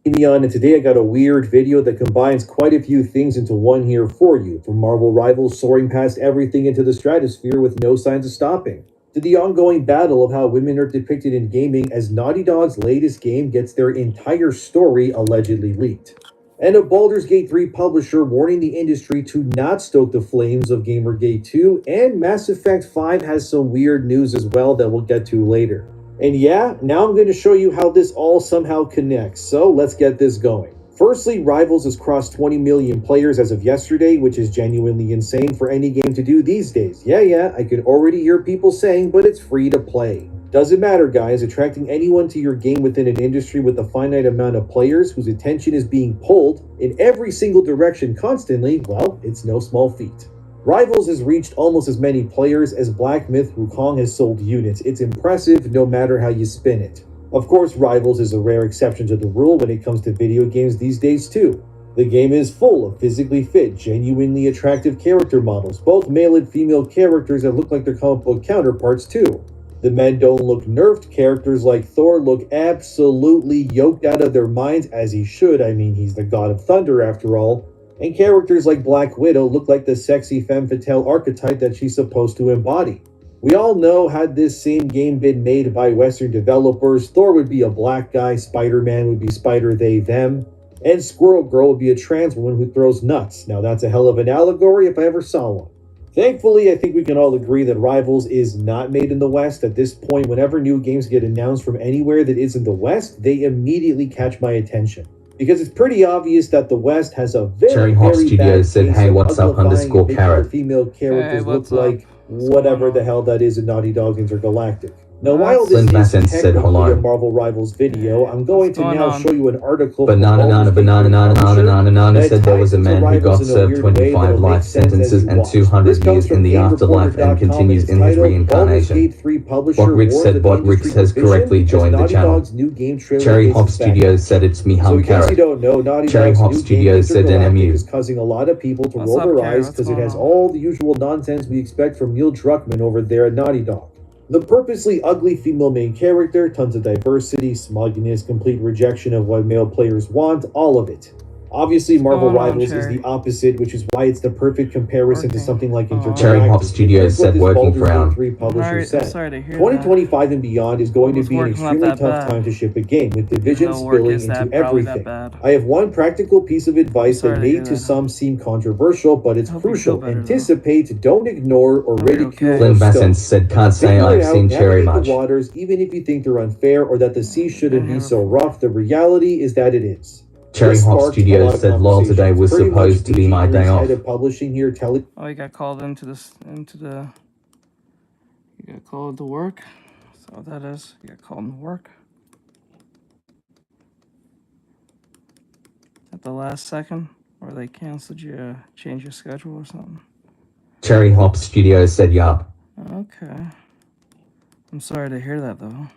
Me on, and today I got a weird video that combines quite a few things into one here for you. From Marvel rivals soaring past everything into the stratosphere with no signs of stopping, to the ongoing battle of how women are depicted in gaming as Naughty Dog's latest game gets their entire story allegedly leaked. And a Baldur's Gate 3 publisher warning the industry to not stoke the flames of Gamergate 2, and Mass Effect 5 has some weird news as well that we'll get to later. And yeah, now I'm going to show you how this all somehow connects, so let's get this going. Firstly, Rivals has crossed 20 million players as of yesterday, which is genuinely insane for any game to do these days. Yeah, I can already hear people saying, but it's free to play. Doesn't matter, guys, attracting anyone to your game within an industry with a finite amount of players whose attention is being pulled in every single direction constantly, well, it's no small feat. Rivals has reached almost as many players as Black Myth Wukong has sold units. It's impressive no matter how you spin it. Of course, Rivals is a rare exception to the rule when it comes to video games these days too. The game is full of physically fit, genuinely attractive character models, both male and female characters that look like their comic book counterparts too. The men don't look nerfed, characters like Thor look absolutely yoked out of their minds, as he should. I mean, he's the god of thunder after all. And characters like Black Widow look like the sexy femme fatale archetype that she's supposed to embody. We all know, had this same game been made by Western developers, Thor would be a black guy, Spider-Man would be Spider they them, and Squirrel Girl would be a trans woman who throws nuts. Now that's a hell of an allegory if I ever saw one. Thankfully, I think we can all agree that Rivals is not made in the West. At this point, whenever new games get announced from anywhere that isn't the West, they immediately catch my attention. Because it's pretty obvious that the West has a very Studios said, "Hey, what's up?" _ Carrot. Female characters Hey, look like whatever the hell that is in Naughty Dog Intergalactic. Now, That's while this Lynn is Bassett said, technically "Hello." a Marvel Rivals video, I'm going to now show you an article from Banana said there was a man who got served 25 life sentences and 200 years in the afterlife and continues in his reincarnation. Rick said Rick has correctly joined the channel. Cherry Hop Studios said, "It's me, So in case Carrot." you don't know, Naughty Cherry Dog's Hop new Studios game said Intergalactic NMU. is causing a lot of people to What's roll up, their Carrot? eyes What's because it going has on? all the usual nonsense we expect from Neil Druckmann over there at Naughty Dog. The purposely ugly female main character, tons of diversity, smugness, complete rejection of what male players want, all of it. Obviously, Marvel going on, Rivals is Cherry? the opposite, which is why it's the perfect comparison to Working. something like Oh. Intergalactic. Cherry Hop Studios Here's what said this working Baldur's Gate frown. 3 publisher I'm said. sorry to hear 2025 and beyond is going to Almost be an work's not extremely that tough bad. time to ship a game, with Division though work spilling is into probably that everything. bad. I have one practical piece of advice sorry that to may hear to that. some seem controversial, but it's I hope you crucial. feel better, though. Anticipate, don't ignore, or Hope you're ridicule okay. or Lynn stoke. Bassett said, "Can't say Figure it I've out, seen Cherry navigate much." the waters, even if you think they're unfair or that the sea shouldn't be so rough. The reality is that it is. Cherry This Hop sparked a lot Studios of said, "Lol, today was conversations. Pretty much supposed to be my day BG3's off." head of publishing here telling Oh, you got called into this, you got called to work? That's what that is. You got called to work? At the last second? Or they canceled you, changed your schedule or something? Cherry Hop Studios said, "Yup." Okay. I'm sorry to hear that, though.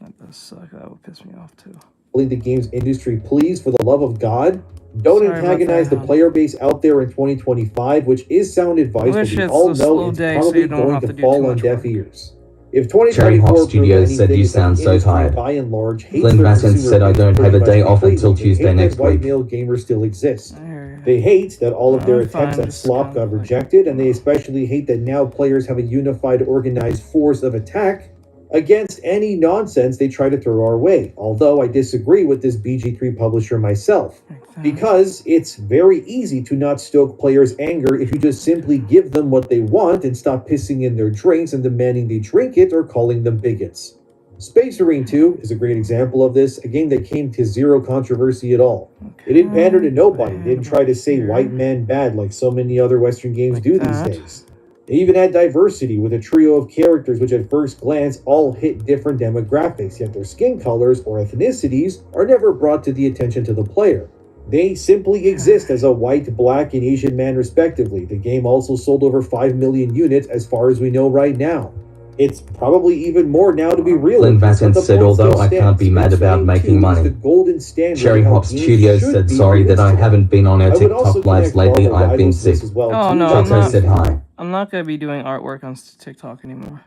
That does suck. That would piss me off, too. the games industry, please, for the love of God, don't Sorry about antagonize that, the player base out there in 2025, which is sound advice, but wish we it's all a know slow it's day so probably you don't going have to to do fall too on much deaf work. ears. If Cherry 2024 Hop proved Studios said, anything, "You it's that sound the so industry, tired." by and large, hates Lynn their Bassett consumer said, "I base don't pretty have a much day off completely. until They Tuesday hate next that white week." male gamers still exist. I hear you. They hate that all of their I'm fine, attempts at just slop kind got of like- rejected, and they especially hate that now players have a unified, organized force of attack against any nonsense they try to throw our way. Although I disagree with this BG3 publisher myself, because it's very easy to not stoke players' anger if you just simply give them what they want and stop pissing in their drinks and demanding they drink it or calling them bigots. Space Marine 2 is a great example of this, a game that came to zero controversy at all. It didn't pander to nobody, it didn't try to say white men bad like so many other Western games Like do that. these days. It even had diversity with a trio of characters which at first glance all hit different demographics, yet their skin colors or ethnicities are never brought to the attention to the player. They simply exist as a white, black, and Asian man respectively. The game also sold over 5 million units as far as we know right now. It's probably even more now to be real. Lynn but Bassett the said, point "Although still I can't be stands. mad Space about Marine making 2 is money." the golden standard Cherry of how Hop games Studios should said, be "Sorry that I released. haven't been on our I would TikTok also lives connect lately. Marvel I've been Rivals to sick." this as well, Oh, too. no, Chato I'm not. said hi. I'm not gonna be doing artwork on TikTok anymore.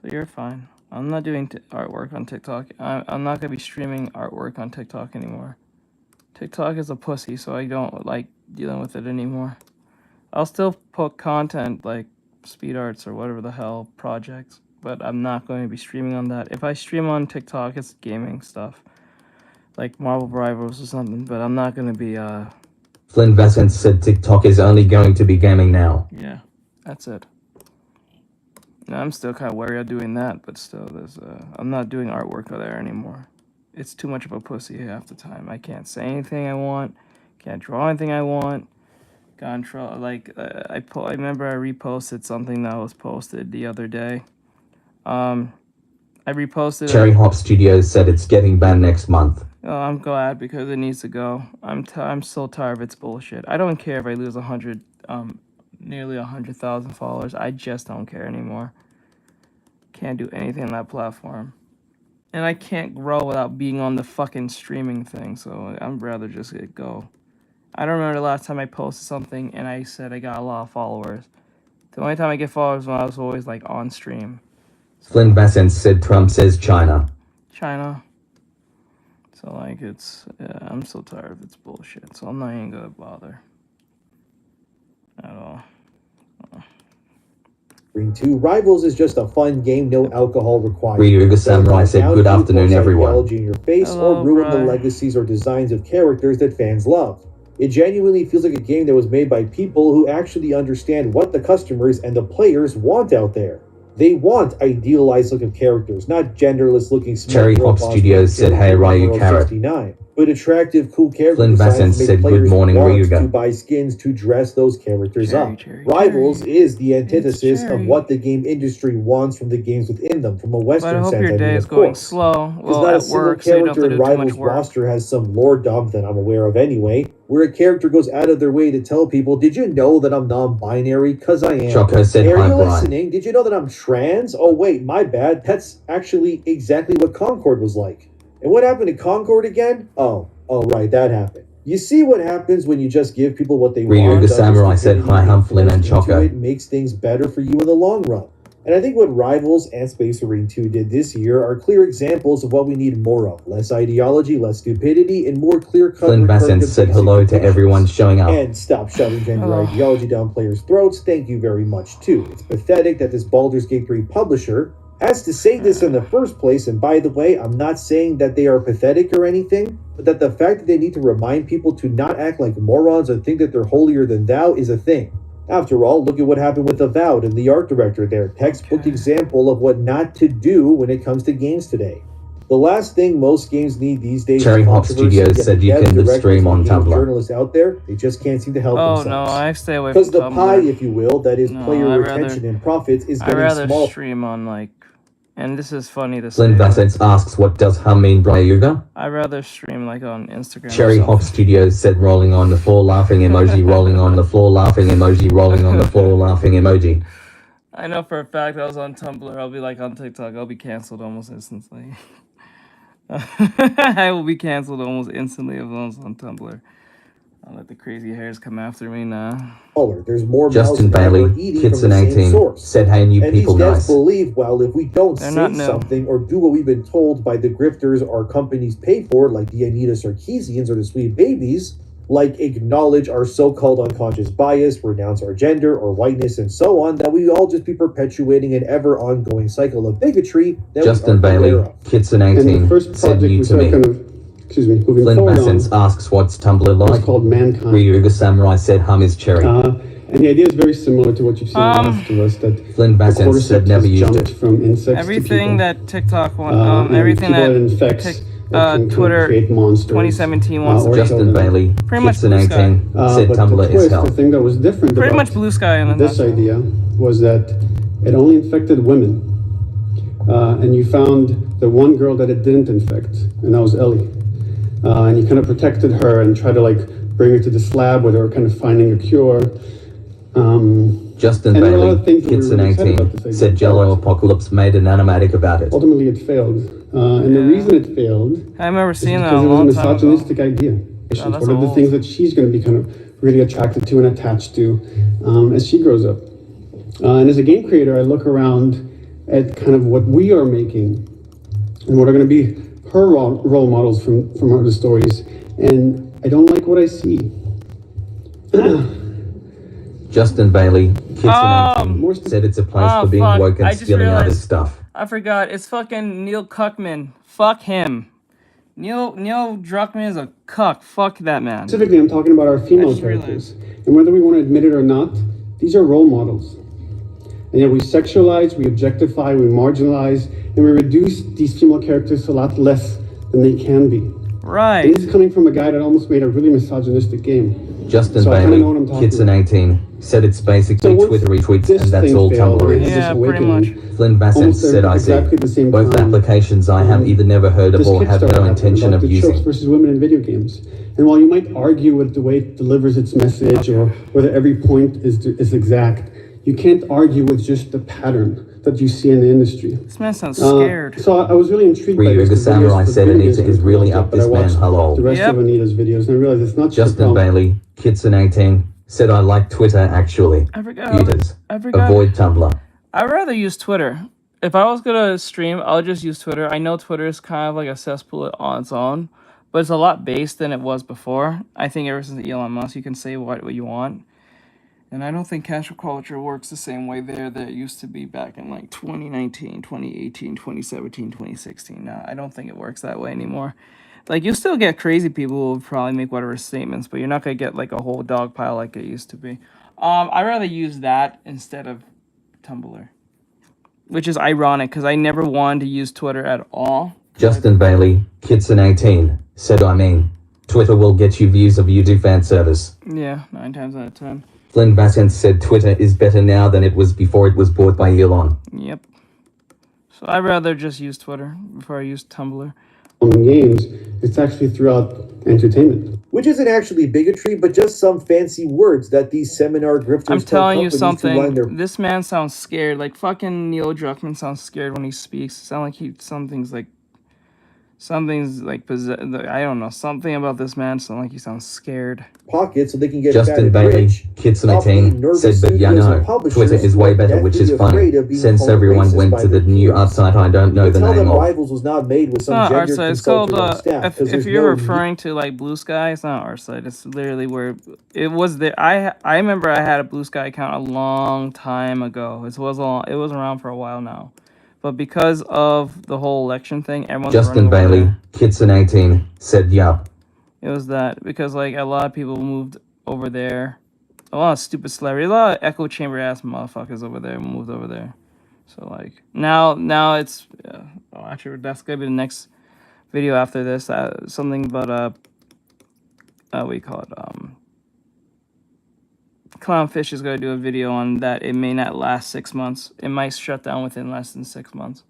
So you're fine. I'm not doing artwork on TikTok. I'm not gonna be streaming artwork on TikTok anymore. TikTok is a pussy, so I don't like dealing with it anymore. I'll still put content like speed arts or whatever the hell projects, but I'm not going to be streaming on that. If I stream on TikTok, it's gaming stuff, like Marvel Rivals or something, but I'm not going to be, Flynn Vassant said TikTok is only going to be gaming now. Yeah, that's it. Now, I'm still kind of wary of doing that, but still, I'm not doing artwork there anymore. It's too much of a pussy half the time. I can't say anything I want, can't draw anything I want. Control, like, I remember I reposted something that was posted the other day. I reposted Cherry Hop Studios said it's getting banned next month. Oh, I'm glad because it needs to go. I'm so tired of its bullshit. I don't care if I lose nearly 100,000 followers. I just don't care anymore. Can't do anything on that platform. And I can't grow without being on the fucking streaming thing, so I'd rather just let it go. I don't remember the last time I posted something and I said I got a lot of followers. The only time I get followers is when I was always like on stream. So, Flynn Vassant said Trump says China. China. So like I'm so tired of its bullshit, so I'm not even gonna bother. At all. Ring 2 Rivals is just a fun game, no alcohol required. Ryuga Samurai said good afternoon everyone. In your face Hello, or ruin bro. the legacies or designs of characters that fans love. It genuinely feels like a game that was made by people who actually understand what the customers and the players want out there. They want idealized look of characters, not genderless looking smart Cherry Hop robots Studios said, hey Ryu Carrot. 69, but attractive, cool character Flynn designs Vassant make said, players good morning want Ryuga. to buy skins to dress those characters up. Cherry, Rivals Cherry. is the antithesis Cherry. of what the game industry wants from the games within them, from a But Western I hope sense, your I day mean, is of going course. slow. Because Well, not a at single work, so you don't have character to in do too much Rivals work. roster has some lore dump that I'm aware of anyway, where a character goes out of their way to tell people, did you know that I'm non-binary? Because I am. Choco said, Are hi you Brian. listening? Did you know that I'm trans? Oh wait, my bad. That's actually exactly what Concord was like. And what happened to Concord again? Oh right, that happened. You see what happens when you just give people what they want. Ryuga Samurai Others said, hi Humflin and into Choco. it makes things better for you in the long run. And I think what Rivals and Space Marine 2 did this year are clear examples of what we need more of. Less ideology, less stupidity, and more clear-cut... Flynn Vassant said hello to everyone showing up. And stop shoving gender ideology down players' throats. Thank you very much, too. It's pathetic that this Baldur's Gate 3 publisher has to say this in the first place, and by the way, I'm not saying that they are pathetic or anything, but that the fact that they need to remind people to not act like morons or think that they're holier than thou is a thing. After all, look at what happened with Avowed and the art director there. Textbook example of what not to do when it comes to games today. The last thing most games need these days Cherry is Hop controversy. Studios said you Dev can live directors stream on and Tumblr. Journalists out there, they just can't seem to help Oh themselves. no, I stay away from Because the Tumblr. pie, if you will, that is No, player I'd retention rather- and profits, is I'd getting rather small. stream on like, and this is funny to say. Flynn Vassant asks, what does hum mean, Ryuga? I'd rather stream like on Instagram. Cherry or Hop something. Studios said, rolling on the floor laughing emoji, rolling on the floor laughing emoji, rolling on the floor laughing emoji. I know for a fact I was on Tumblr. I'll be like on TikTok. I'll be canceled almost instantly. I will be canceled almost instantly if I was on Tumblr. I'll let the crazy hairs come after me now. There's more Justin mouths than ever Bailey, eating Kids from and the same 18, source. said, hey new And people these devs nice. believe, well, if we don't They're say not new. something or do what we've been told by the grifters our companies pay for, like the Anita Sarkeesians or the Sweet Babies, like acknowledge our so-called unconscious bias, renounce our gender or whiteness and so on, that we all just be perpetuating an ever-ongoing cycle of bigotry that Justin we aren't aware Bailey, of. Kids and And the 18, first said project new we to started me. kind of, moving Flynn forward on Vassant asks, what's Tumblr was like? called Mankind. Ryuga Samurai said, hum is cherry. And the idea is very similar to what you've seen in The Last of Us, that Flynn the Vassant cordyceps said, never has used jumped it. from insects Everything to people. that TikTok want, And everything people that infects that can Twitter create monsters, 2017 wants to or be. kill Justin them. Bailey, Pretty much Kids and Blue Sky. 18, said But Tumblr the is twist, hell. the thing that was different Pretty about much Blue Sky in a this nutshell. idea was that it only infected women. And you found the one girl that it didn't infect, and that was Ellie. And you kind of protected her and tried to like bring her to this lab where they were kind of finding a cure. Justin And there are a lot of Bailey, things that we Kids were and really excited about 18, this said idea. Jello Apocalypse made an animatic about it. Ultimately, it failed. And the reason it failed I remember is seeing that because a it was a long time ago. misogynistic idea. Oh, that's What are the old. things that she's going to be kind of really attracted to and attached to as she grows up? And as a game creator, I look around at kind of what we are making and what are going to be her role models from the stories. And I don't like what I see. Justin Bailey, Kids in 18, said it's a place for being woke and stealing other stuff. I forgot. It's fucking Neil Cuckman. Fuck him. Neil Druckmann is a cuck. Fuck that man. Specifically, I'm talking about our female characters. And whether we want to admit it or not, these are role models. And yet we sexualize, we objectify, we marginalize, and we reduce these female characters to a lot less than they can be. Right. And this is coming from a guy that almost made a really misogynistic game. Justin Bailey, Kids in 18, said it's basically Twitter retweets and that's all Tumblr is. Yeah, pretty much. Flynn Bassett said I see. Both applications I have either never heard of or have no intention of using. Versus women in video games. And while you might argue with the way it delivers its message or whether every point is exact, you can't argue with just the pattern that you see in the industry. This man sounds scared. So I was really intrigued by this. The Samurai said Anita is really up this man, hello. The rest of Anita's videos, and I realized it's not just Justin Bailey, Kids in 18, said I like Twitter actually. I forgot. Avoid Tumblr. I'd rather use Twitter. If I was gonna stream, I'll just use Twitter. I know Twitter is kind of like a cesspool on its own, but it's a lot based than it was before. I think ever since Elon Musk, you can say what you want. And I don't think cancel culture works the same way there that it used to be back in like 2019, 2018, 2017, 2016. No, I don't think it works that way anymore. Like, you still get crazy people who will probably make whatever statements, but you're not going to get like a whole dog pile like it used to be. I'd rather use that instead of Tumblr. Which is ironic because I never wanted to use Twitter at all. Justin Bailey, Kids in 18, said Twitter will get you views of you do fan service. Yeah, 9 times out of 10. Flynn Bassett said Twitter is better now than it was before it was bought by Elon. Yep. So I'd rather just use Twitter before I use Tumblr. Games, it's actually throughout entertainment. Which isn't actually bigotry, but just some fancy words that these seminar grifters I'm telling you something. their... This man sounds scared. Like fucking Neil Druckmann sounds scared when he speaks. It sounds like something's like I don't know. Something about this man sounds like he sounds scared. Pockets so they can get Justin Bailey, Kids in 18, said, but yeah, no, Twitter is way better, which is funny. Since everyone went to the new art site I don't know the name of. Rivals was not made with some art site. It's called, if you're referring to like Blue Sky, it's not art site. It's literally where it was there. I remember I had a Blue Sky account a long time ago. It was around for a while now. But because of the whole election thing, everyone's Justin Bailey, Kids in 18, said yup. It was that because like a lot of people moved over there. A lot of stupid celebrities, a lot of echo chamber ass motherfuckers over there moved over there. So like now it's actually that's gonna be the next video after this. Something about what do you call it? Clownfish is going to do a video on that. It may not last 6 months. It might shut down within less than 6 months.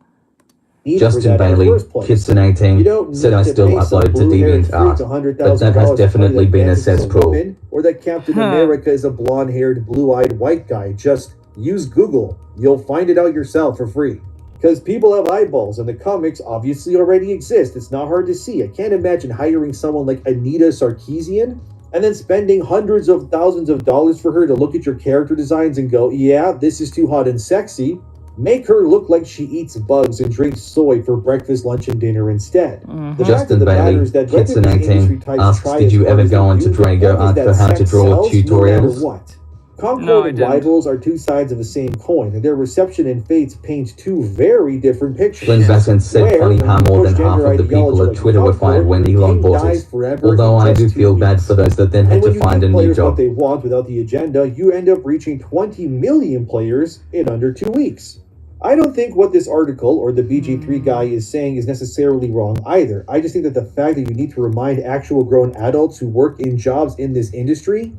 Justin Bailey, Kids in 18, said I still upload to DeviantArt, but that has definitely been a cesspool. Or that Captain America is a blonde-haired, blue-eyed white guy. Just use Google. You'll find it out yourself for free. Because people have eyeballs, and the comics obviously already exist. It's not hard to see. I can't imagine hiring someone like Anita Sarkeesian and then spending hundreds of thousands of dollars for her to look at your character designs and go, yeah, this is too hot and sexy. Make her look like she eats bugs and drinks soy for breakfast, lunch, and dinner instead. Justin Bailey, Kids in 18, asks, did you ever go onto Drago Art for how to draw tutorials? What? Concord and Rivals are two sides of the same coin, and their reception and fates paint two very different pictures. Flynn Bassett said funny how more than half of the people at Twitter were fired when Elon bought it. Although I do feel bad for those that then had to find a new job. What they want without the agenda, you end up reaching 20 million players in under 2 weeks. I don't think what this article or the BG3 guy is saying is necessarily wrong either. I just think that the fact that you need to remind actual grown adults who work in jobs in this industry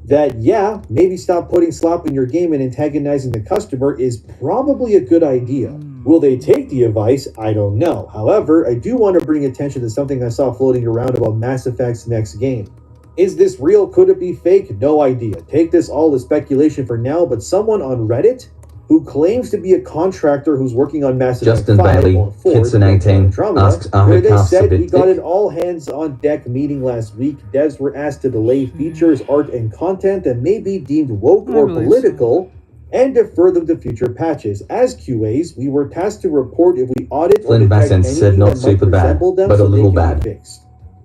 that, yeah, maybe stop putting slop in your game and antagonizing the customer is probably a good idea. Will they take the advice? I don't know. However, I do want to bring attention to something I saw floating around about Mass Effect's next game. Is this real? Could it be fake? No idea. Take this all as speculation for now, but someone on Reddit who claims to be a contractor who's working on Mass Effect Justin 5 Bailey, or 4, Kids in 18, asks, where they said we got an all-hands-on-deck meeting last week. Devs were asked to delay features, art, and content that may be deemed woke or political and defer them to future patches. As QAs, we were tasked to report if we audit or Flynn detect Bassett anything said not that might super bad, resemble them but a so they little can bad. be fixed.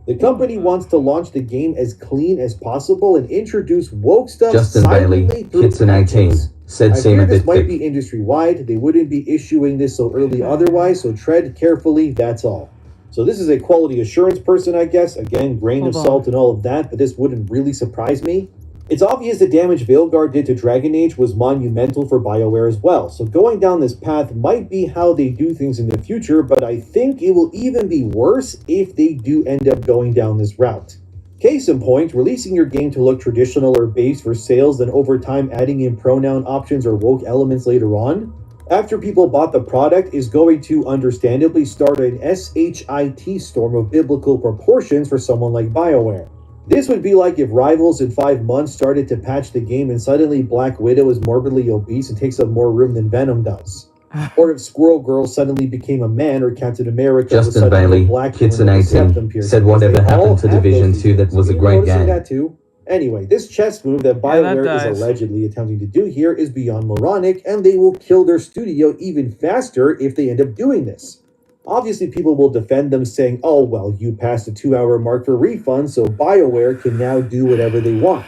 The company wants to launch the game as clean as possible and introduce woke stuff Justin silently Bailey, through Kitson 18, patches. said I seem fear a this bit might thick. be industry-wide. They wouldn't be issuing this so early otherwise, so tread carefully, that's all. So this is a quality assurance person, I guess. Again, grain of salt and all of that, but this wouldn't really surprise me. It's obvious the damage Veilguard did to Dragon Age was monumental for BioWare as well, so going down this path might be how they do things in the future, but I think it will even be worse if they do end up going down this route. Case in point, releasing your game to look traditional or base for sales, then over time adding in pronoun options or woke elements later on, after people bought the product, is going to understandably start an SHIT storm of biblical proportions for someone like BioWare. This would be like if Rivals in 5 months started to patch the game and suddenly Black Widow is morbidly obese and takes up more room than Venom does. Or if Squirrel Girl suddenly became a man, or Captain America was Justin suddenly Bailey, a black Kitson woman with a 18, septum piercing. said whatever They all happened to have Division those 2 that things. was a You great noticing game. that too? Anyway, this chess move that BioWare is dies. allegedly attempting to do here is beyond moronic, and they will kill their studio even faster if they end up doing this. Obviously, people will defend them saying, oh, well, you passed the 2-hour mark for refunds, so BioWare can now do whatever they want.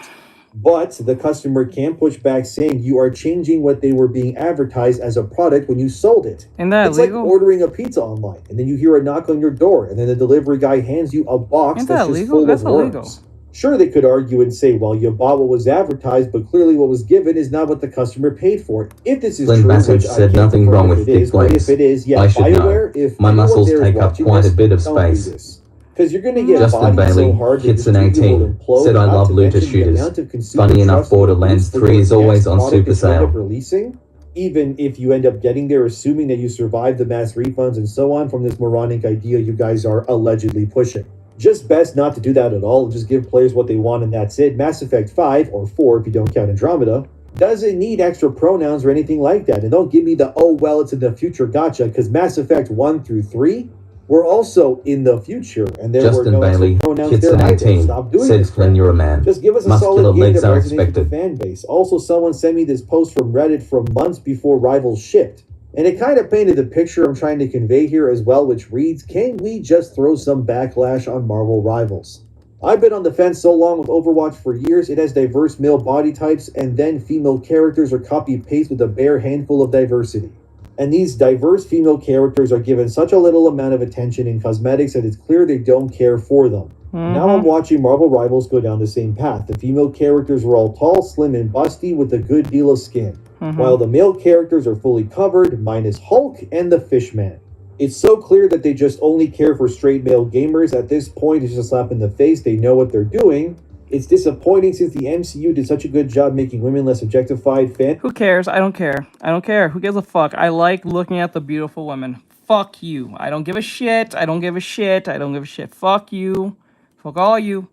But the customer can push back saying you are changing what they were being advertised as a product when you sold it. Isn't that It's illegal? like ordering a pizza online, and then you hear a knock on your door, and then the delivery guy hands you a box Isn't that's that just illegal? full That's of illegal. worms. Sure, they could argue and say, well, you bought what was advertised, but clearly what was given is not what the customer paid for. If this is Flynn true, Bassett which I said can't nothing confirm wrong if with it is, thick but legs. if it is, yeah, I should know. BioWare, if My anyone muscles there is take up watching quite this, a bit of don't do space. this. Because you're going to get Justin bodied Bailey, so hard that Kitson the studio 18, will implode, said I not love to looter mention the shooters. amount of consumer Funny enough, trust will Borderlands lose for 3 your is always next on product super that you end up sale. releasing, even if you end up getting there, assuming that you survive the mass refunds and so on from this moronic idea you guys are allegedly pushing. Just best not to do that at all, just give players what they want and that's it. Mass Effect 5, or 4 if you don't count Andromeda, doesn't need extra pronouns or anything like that. And don't give me the, oh, well, it's in the future gotcha, because Mass Effect 1 through 3 were also in the future, and there were Justin no Bailey, extra pronouns Kitson there either. 18, Stop doing said this Flynn crap. you're a man. Just give us a Muscular solid game legs that are resonates with the expected. fan base. Also, someone sent me this post from Reddit from months before Rivals shipped. And it kind of painted the picture I'm trying to convey here as well, which reads, can we just throw some backlash on Marvel Rivals? I've been on the fence so long with Overwatch for years. It has diverse male body types, and then female characters are copy-paste with a bare handful of diversity. And these diverse female characters are given such a little amount of attention in cosmetics that it's clear they don't care for them. Now I'm watching Marvel Rivals go down the same path. The female characters were all tall, slim, and busty with a good deal of skin, while the male characters are fully covered, minus Hulk and the Fishman. It's so clear that they just only care for straight male gamers. At this point, it's just a slap in the face. They know what they're doing. It's disappointing since the MCU did such a good job making women less objectified. Who cares? I don't care. I don't care. Who gives a fuck? I like looking at the beautiful women. Fuck you. I don't give a shit. I don't give a shit. I don't give a shit. Fuck you. Fuck all you.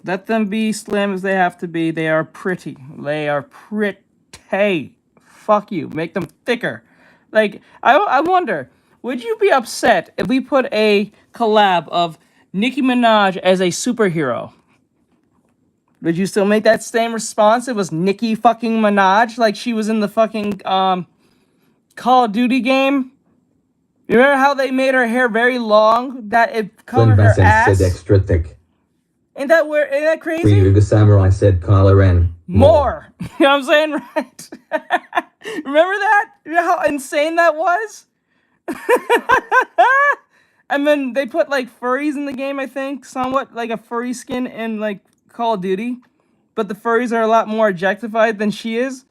Let them be slim as they have to be. They are pretty. They are pretty. Fuck you. Make them thicker. Like, I wonder, would you be upset if we put a collab of Nicki Minaj as a superhero? Would you still make that same response? It was Nicki fucking Minaj, like she was in the fucking Call of Duty game. You remember how they made her hair very long, that it covered Flynn her Bassett ass? said extra thick. Ain't that crazy? Ryuga Samurai said Kylo Ren. More. You know what I'm saying? Right. Remember that? You know how insane that was? And then they put like furries in the game, I think. Somewhat like a furry skin in like Call of Duty. But the furries are a lot more objectified than she is.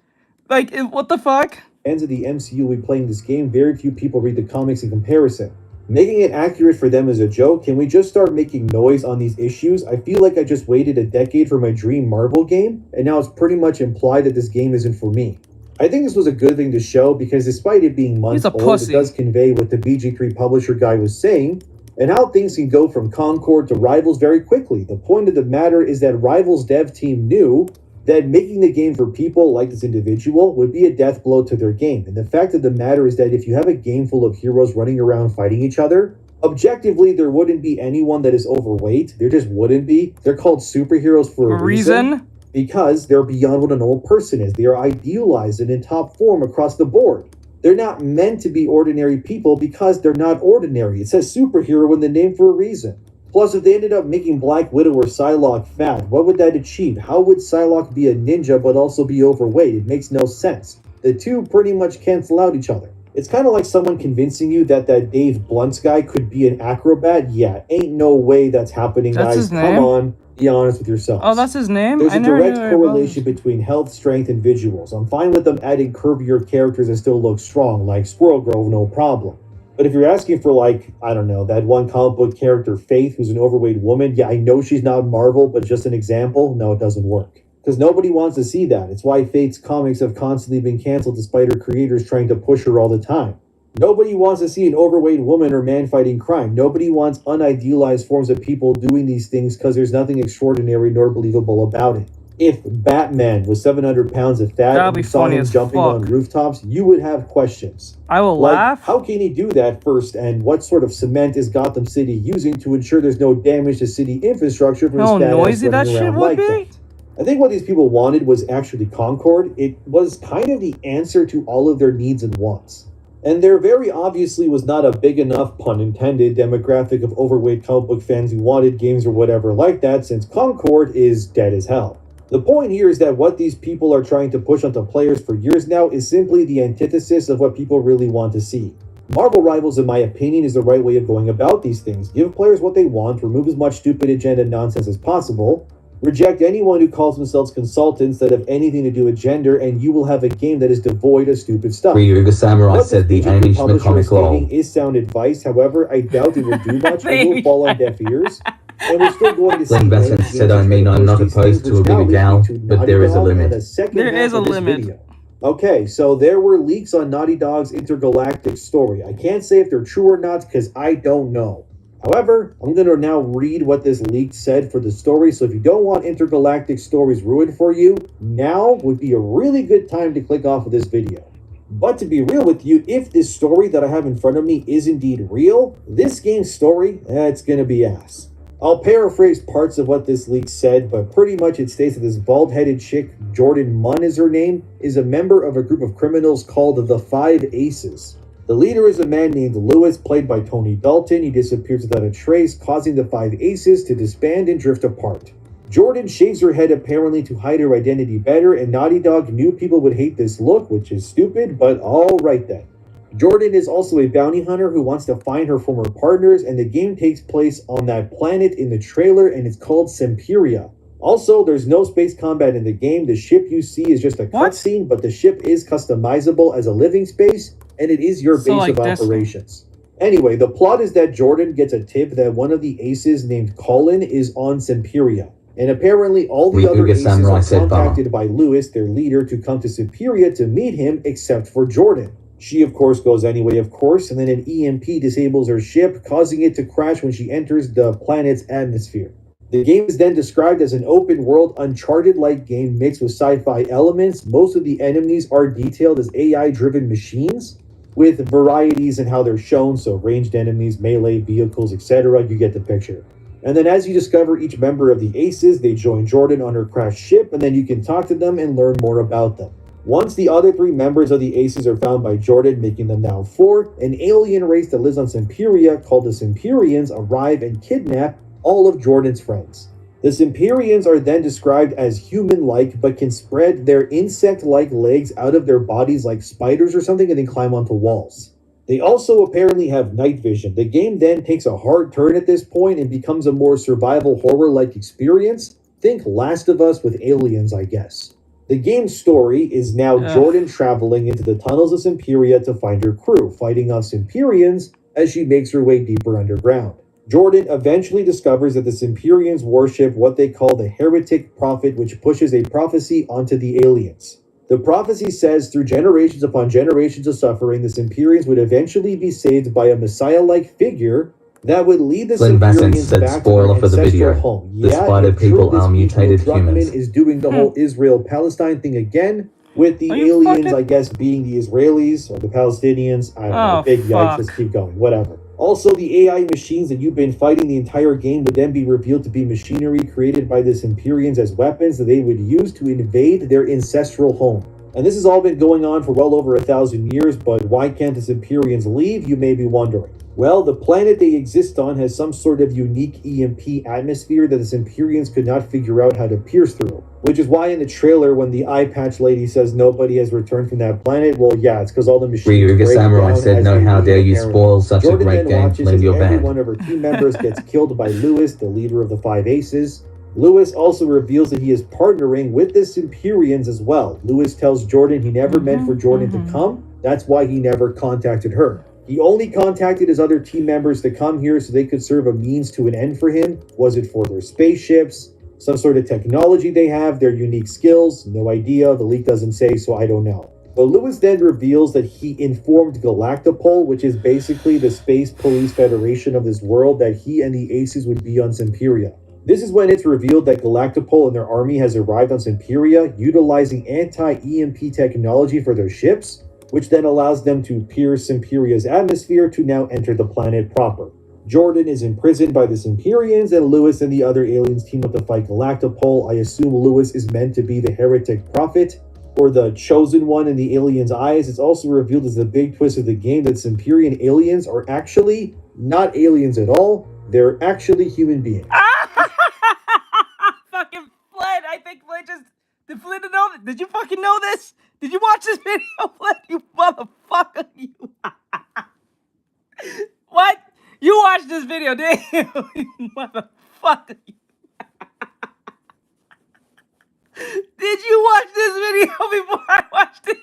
Like, what the fuck? Fans of the MCU will be playing this game. Very few people read the comics in comparison. Making it accurate for them is a joke. Can we just start making noise on these issues? I feel like I just waited a decade for my dream Marvel game, and now it's pretty much implied that this game isn't for me. I think this was a good thing to show because despite it being months He's a old, pussy. it does convey what the BG3 publisher guy was saying and how things can go from Concord to Rivals very quickly. The point of the matter is that Rivals dev team knew that making the game for people like this individual would be a death blow to their game. And the fact of the matter is that if you have a game full of heroes running around fighting each other, objectively, there wouldn't be anyone that is overweight. There just wouldn't be. They're called superheroes for a reason. because they're beyond what a normal person is. They are idealized and in top form across the board. They're not meant to be ordinary people because they're not ordinary. It says superhero in the name for a reason. Plus, if they ended up making Black Widow or Psylocke fat, what would that achieve? How would Psylocke be a ninja but also be overweight? It makes no sense. The two pretty much cancel out each other. It's kind of like someone convincing you that Dave Blunt's guy could be an acrobat. Yeah, ain't no way that's happening, That's guys. his Come name? on, be honest with yourselves. Oh, that's his name? There's I a never direct knew it correlation was. between health, strength, and visuals. I'm fine with them adding curvier characters that still look strong, like Squirrel Girl, no problem. But if you're asking for, like, I don't know, that one comic book character, Faith, who's an overweight woman, yeah, I know she's not Marvel, but just an example, no, it doesn't work. Because nobody wants to see that. It's why Faith's comics have constantly been canceled despite her creators trying to push her all the time. Nobody wants to see an overweight woman or man fighting crime. Nobody wants unidealized forms of people doing these things because there's nothing extraordinary nor believable about it. If Batman was 700 pounds of fat That'd and be you saw funny him as jumping fuck. on rooftops, you would have questions. I will Like, laugh. how can he do that first? And what sort of cement is Gotham City using to ensure there's no damage to city infrastructure from How his fat ass noisy that running shit around would like be? that? I think what these people wanted was actually Concord. It was kind of the answer to all of their needs and wants. And there very obviously was not a big enough, pun intended, demographic of overweight comic book fans who wanted games or whatever like that, since Concord is dead as hell. The point here is that what these people are trying to push onto players for years now is simply the antithesis of what people really want to see. Marvel Rivals, in my opinion, is the right way of going about these things. Give players what they want, remove as much stupid agenda nonsense as possible, reject anyone who calls themselves consultants that have anything to do with gender, and you will have a game that is devoid of stupid stuff. Ryuga Samurai What said the this Amish publisher is comic law. stating is sound advice. However, I doubt it will do much and will fall on deaf ears. And we're still going to see Glenn Bassett games said, I mean, I'm not these opposed things, to a which now bigger leads gal, me to but Naughty there is a Dog and limit. the second There half is a of this limit. video. Okay, so there were leaks on Naughty Dog's intergalactic story. I can't say if they're true or not because I don't know. However, I'm going to now read what this leak said for the story, so if you don't want intergalactic stories ruined for you, now would be a really good time to click off of this video. But to be real with you, if this story that I have in front of me is indeed real, this game's story, it's going to be ass. I'll paraphrase parts of what this leak said, but pretty much it states that this bald-headed chick, Jordan Munn is her name, is a member of a group of criminals called the Five Aces. The leader is a man named Lewis, played by Tony Dalton. He disappears without a trace, causing the Five Aces to disband and drift apart. Jordan shaves her head apparently to hide her identity better, and Naughty Dog knew people would hate this look, which is stupid, but alright then. Jordan is also a bounty hunter who wants to find her former partners, and the game takes place on that planet in the trailer, and it's called Semperia. Also, there's no space combat in the game. The ship you see is just a cutscene, but the ship is customizable as a living space, and it is your base of operations. Anyway, the plot is that Jordan gets a tip that one of the aces named Colin is on Semperia. And apparently all the other aces are contacted by Lewis, their leader, to come to Semperia to meet him, except for Jordan. She, of course, goes anyway, of course, and then an EMP disables her ship, causing it to crash when she enters the planet's atmosphere. The game is then described as an open-world, Uncharted-like game mixed with sci-fi elements. Most of the enemies are detailed as AI-driven machines, with varieties in how they're shown, so ranged enemies, melee, vehicles, etc. You get the picture. And then as you discover each member of the Aces, they join Jordan on her crashed ship, and then you can talk to them and learn more about them. Once the other three members of the Aces are found by Jordan, making them now 4, an alien race that lives on Semperia called the Semperians arrive and kidnap all of Jordan's friends. The Semperians are then described as human-like, but can spread their insect-like legs out of their bodies like spiders or something and then climb onto walls. They also apparently have night vision. The game then takes a hard turn at this point and becomes a more survival horror-like experience. Think Last of Us with aliens, I guess. The game's story is now Jordan traveling into the tunnels of Semperia to find her crew, fighting off Semperians as she makes her way deeper underground. Jordan eventually discovers that the Semperians worship what they call the Heretic Prophet, which pushes a prophecy onto the aliens. The prophecy says through generations upon generations of suffering, the Semperians would eventually be saved by a messiah-like figure that would lead the Semperians back to their ancestral home. The spider people are mutated humans. Is doing the whole Israel-Palestine thing again, with the aliens, I guess, being the Israelis or the Palestinians. I don't know, big yikes, let's keep going, whatever. Also, the AI machines that you've been fighting the entire game would then be revealed to be machinery created by the Empyreans as weapons that they would use to invade their ancestral home. And this has all been going on for well over 1,000 years, but why can't the Empyreans leave, you may be wondering. Well, the planet they exist on has some sort of unique EMP atmosphere that the Empyreans could not figure out how to pierce through. Which is why in the trailer, when the eye patch lady says nobody has returned from that planet, well, yeah, it's because all the machines Ryuga break Samurai down said, as no, they how leave, dare you apparently. spoil such a Jordan great then game, watches Flynn, as your every band. one of her team members gets killed by Lewis, the leader of the Five Aces. Lewis also reveals that he is partnering with the Empyreans as well. Lewis tells Jordan he never meant for Jordan to come. That's why he never contacted her. He only contacted his other team members to come here so they could serve a means to an end for him. Was it for their spaceships? Some sort of technology they have? Their unique skills? No idea. The leak doesn't say, so I don't know. But Lewis then reveals that he informed Galactopol, which is basically the Space Police Federation of this world, that he and the Aces would be on Semperia. This is when it's revealed that Galactopol and their army has arrived on Semperia, utilizing anti-EMP technology for their ships, which then allows them to pierce Semperia's atmosphere to now enter the planet proper. Jordan is imprisoned by the Empyreans, and Lewis and the other aliens team up to fight Galactopol. I assume Lewis is meant to be the heretic prophet, or the chosen one in the aliens' eyes. It's also revealed as the big twist of the game that Empyrean aliens are actually not aliens at all. They're actually human beings. Fucking Flynn, I think Flynn just... Did Flynn know that? Did you fucking know this? Did you watch this video, Flynn? You motherfucker, you... What? You watched this video, didn't you? You motherfucker. Did you watch this video before I watched it?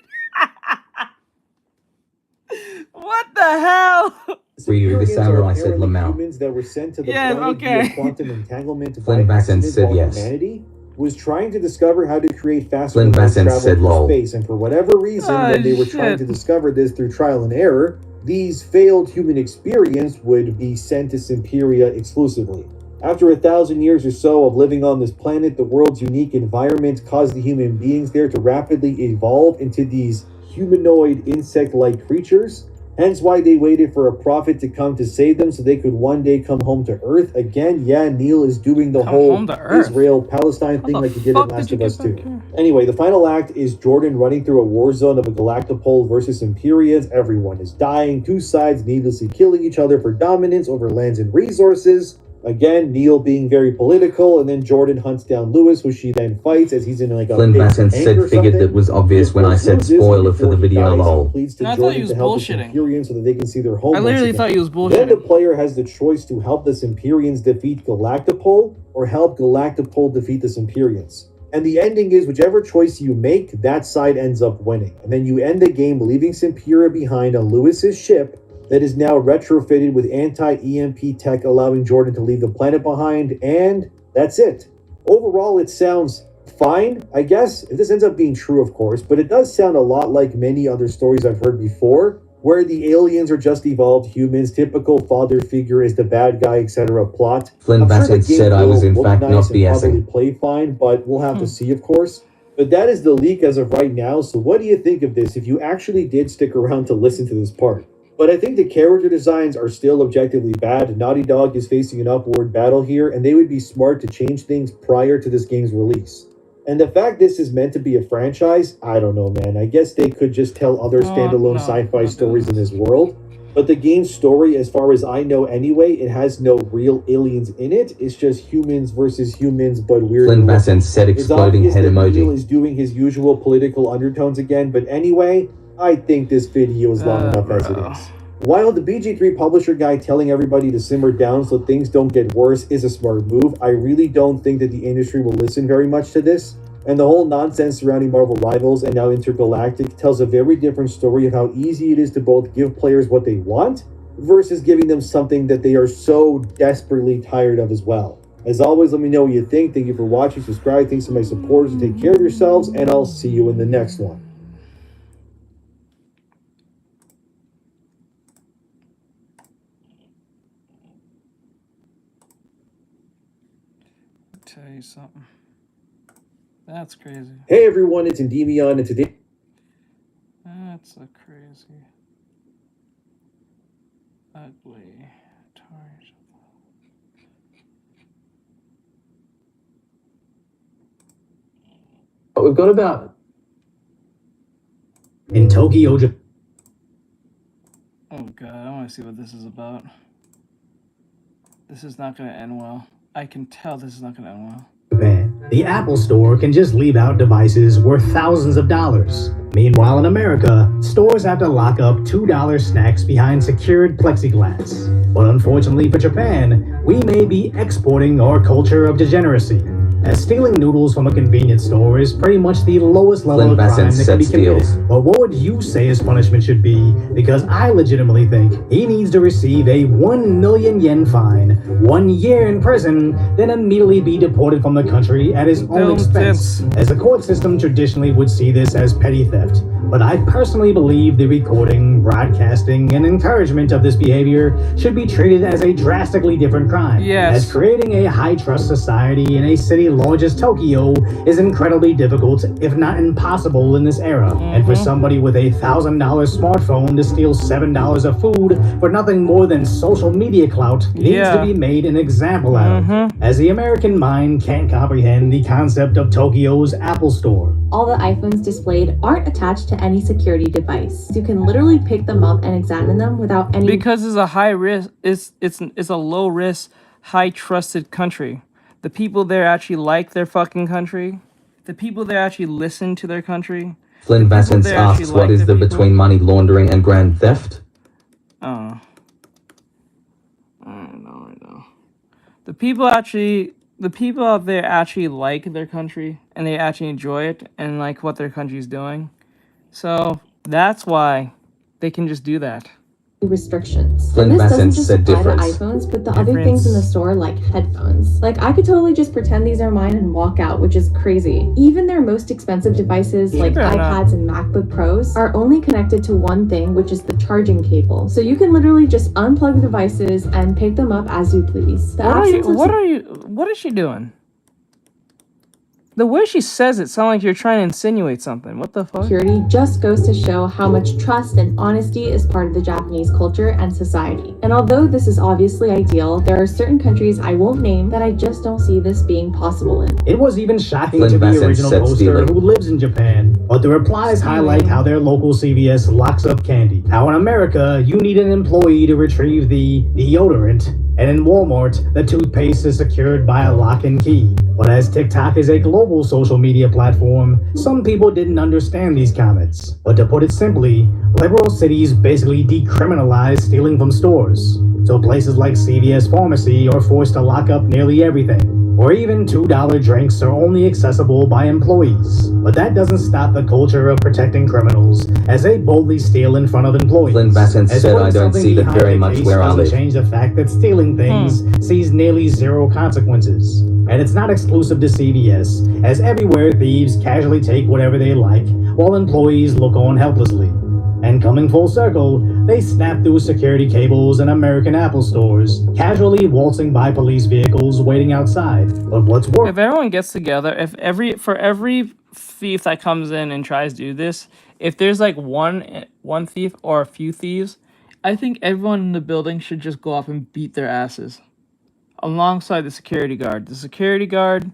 What the hell? Ryuga Samurai said Lamau. Humans that were sent to the Yes, planet okay. via quantum entanglement Flynn by Bassett accident said while yes. humanity was trying to discover how to create faster Flynn Bassett travel said through lol. space, and for whatever reason, when they were trying to shit. discover this through trial and error, these failed human experience would be sent to Semperia exclusively. After 1,000 years or so of living on this planet, the world's unique environment caused the human beings there to rapidly evolve into these humanoid insect-like creatures. Hence why they waited for a prophet to come to save them so they could one day come home to Earth. Again, yeah, Neil is doing the Come whole home to Earth? Israel-Palestine How thing the like he did in fuck Last did you of Us get back 2. here? Anyway, the final act is Jordan running through a war zone of a Galactopol versus Empyreans. Everyone is dying, two sides needlessly killing each other for dominance over lands and resources. Again, Neil being very political, and then Jordan hunts down Lewis, who she then fights as he's in like a Flynn big Bassett tank said or figured something. that was obvious when I said spoiler for the video lol. Pleads to No, I thought Jordan he was to help the bullshitting. Empyreans so that they can see their home. I literally thought he was Then the bullshitting. player has the choice to help the Empyreans defeat Galactopol or help Galactopol defeat the Empyreans. And the ending is whichever choice you make, that side ends up winning. And then you end the game leaving Semperia behind on Lewis's ship that is now retrofitted with anti-EMP tech, allowing Jordan to leave the planet behind, and that's it. Overall, it sounds fine, I guess, if this ends up being true, of course, but it does sound a lot like many other stories I've heard before, where the aliens are just evolved humans, typical father figure is the bad guy, etc. plot. Flynn I'm sure the Bassett game said I was will in look fact nice not and probably BSing. play fine, but we'll have to see, of course. But that is the leak as of right now, so what do you think of this if you actually did stick around to listen to this part? But I think the character designs are still objectively bad. Naughty Dog is facing an upward battle here, and they would be smart to change things prior to this game's release. And the fact this is meant to be a franchise, I don't know, man. I guess they could just tell other standalone sci-fi stories in this world. But the game's story, as far as I know anyway, it has no real aliens in it. It's just humans versus humans, but weird. Flynn Bassett said exploding head emoji. Neil is doing his usual political undertones again, but anyway, I think this video is long enough as it is. While the BG3 publisher guy telling everybody to simmer down so things don't get worse is a smart move, I really don't think that the industry will listen very much to this. And the whole nonsense surrounding Marvel Rivals and now Intergalactic tells a very different story of how easy it is to both give players what they want versus giving them something that they are so desperately tired of as well. As always, let me know what you think. Thank you for watching. Subscribe. Thanks to my supporters, and take care of yourselves, and I'll see you in the next one. Tell you something. That's crazy. Hey everyone, it's Endymion, and today... That's a crazy. ugly. But we've got about... In Tokyo, Japan. Oh god, I want to see what this is about. This is not going to end well. I can tell this is not going to end well. Japan, the Apple Store can just leave out devices worth thousands of dollars. Meanwhile, in America, stores have to lock up $2 snacks behind secured plexiglass. But unfortunately for Japan, we may be exporting our culture of degeneracy, as stealing noodles from a convenience store is pretty much the lowest level of crime that can be committed. But what would you say his punishment should be? Because I legitimately think he needs to receive a 1 million yen fine, 1 year in prison, then immediately be deported from the country at his own expense, as the court system traditionally would see this as petty theft. But I personally believe the recording, broadcasting, and encouragement of this behavior should be treated as a drastically different crime. Yes. As creating a high-trust society in a city large as Tokyo is incredibly difficult, if not impossible, in this era. And for somebody with a $1,000 smartphone to steal $7 of food for nothing more than social media clout needs to be made an example out of. As the American mind can't comprehend the concept of Tokyo's Apple Store. All the iPhones displayed aren't attached to any security device. You can literally pick them up and examine them without any... Because it's a high risk, it's a low risk, high trusted country. The people there actually like their fucking country. The people there actually listen to their country. Flynn Vassence asks, what is the between money laundering and grand theft? Oh. I know. The people out there actually like their country, and they actually enjoy it, and like what their country's doing. So that's why they can just do that. restrictions. Flynn And this doesn't Vassence just said apply to difference. iPhones, but the other things in the store like headphones. Like I could totally just pretend these are mine and walk out, which is crazy. Even their most expensive devices like iPads and MacBook Pros are only connected to one thing, which is the charging cable. So you can literally just unplug the devices and pick them up as you please. What is she doing? The way she says it sounds like you're trying to insinuate something. What the fuck? Security just goes to show how much trust and honesty is part of the Japanese culture and society. And although this is obviously ideal, there are certain countries I won't name that I just don't see this being possible in. It was even shocking to the original poster who lives in Japan, but the replies highlight how their local CVS locks up candy. How in America, you need an employee to retrieve the deodorant, and in Walmart, the toothpaste is secured by a lock and key. But as TikTok is a global social media platform, some people didn't understand these comments. But to put it simply, liberal cities basically decriminalize stealing from stores. So places like CVS Pharmacy are forced to lock up nearly everything. Or even $2 drinks are only accessible by employees. But that doesn't stop the culture of protecting criminals, as they boldly steal in front of employees. Flynn Vassence said, I don't see that very much where I live. Change the fact that stealing things sees nearly zero consequences. And it's not exclusive to CVS, as everywhere thieves casually take whatever they like, while employees look on helplessly. And coming full circle, they snap through security cables in American Apple stores, casually waltzing by police vehicles waiting outside. But what's worse? If everyone gets together, for every thief that comes in and tries to do this, if there's like one thief or a few thieves, I think everyone in the building should just go up and beat their asses, alongside the security guard. The security guard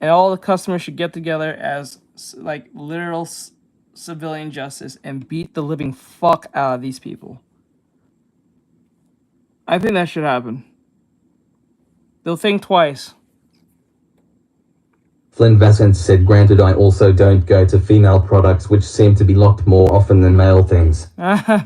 and all the customers should get together as like literal civilian justice and beat the living fuck out of these people. I think that should happen. They'll think twice. Flynn Vassence said, granted, I also don't go to female products which seem to be locked more often than male things.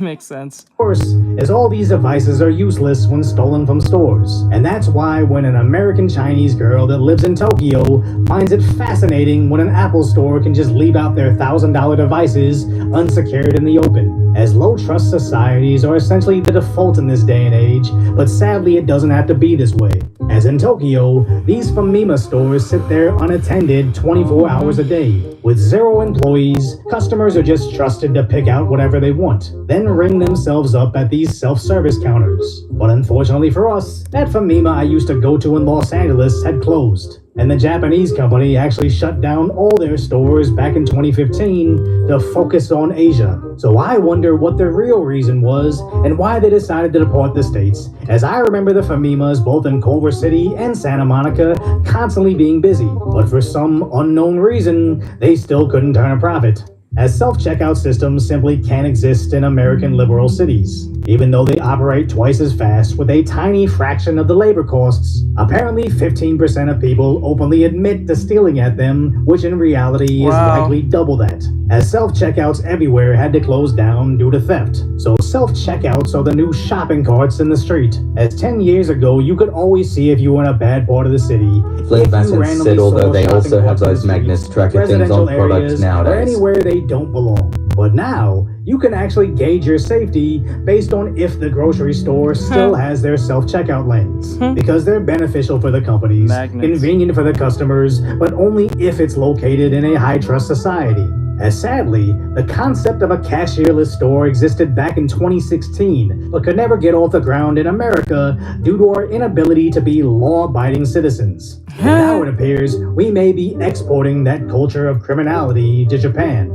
Makes sense. Of course, as all these devices are useless when stolen from stores. And that's why when an American Chinese girl that lives in Tokyo finds it fascinating when an Apple store can just leave out their $1,000 devices unsecured in the open. As low-trust societies are essentially the default in this day and age, but sadly it doesn't have to be this way. As in Tokyo, these Famima stores sit there unattended 24 hours a day. With 0 employees, customers are just trusted to pick out whatever they want, then ring themselves up at these self-service counters. But unfortunately for us, that Famima I used to go to in Los Angeles had closed, and the Japanese company actually shut down all their stores back in 2015 to focus on Asia. So I wonder what the real reason was and why they decided to depart the States, as I remember the Famimas both in Culver City and Santa Monica constantly being busy, but for some unknown reason, they still couldn't turn a profit, as self-checkout systems simply can't exist in American liberal cities, even though they operate twice as fast with a tiny fraction of the labor costs. Apparently 15% of people openly admit to stealing at them, which in reality is likely double that, as self-checkouts everywhere had to close down due to theft. So self-checkouts are the new shopping carts in the street, as 10 years ago you could always see if you were in a bad part of the city. Flynn Bassett said although they also have those magnets tracking things on products nowadays, or anywhere they don't belong. But now, you can actually gauge your safety based on if the grocery store still has their self-checkout lanes, because they're beneficial for the companies, convenient for the customers, but only if it's located in a high-trust society. As sadly, the concept of a cashierless store existed back in 2016, but could never get off the ground in America due to our inability to be law-abiding citizens. And now it appears we may be exporting that culture of criminality to Japan.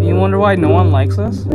You wonder why no one likes us?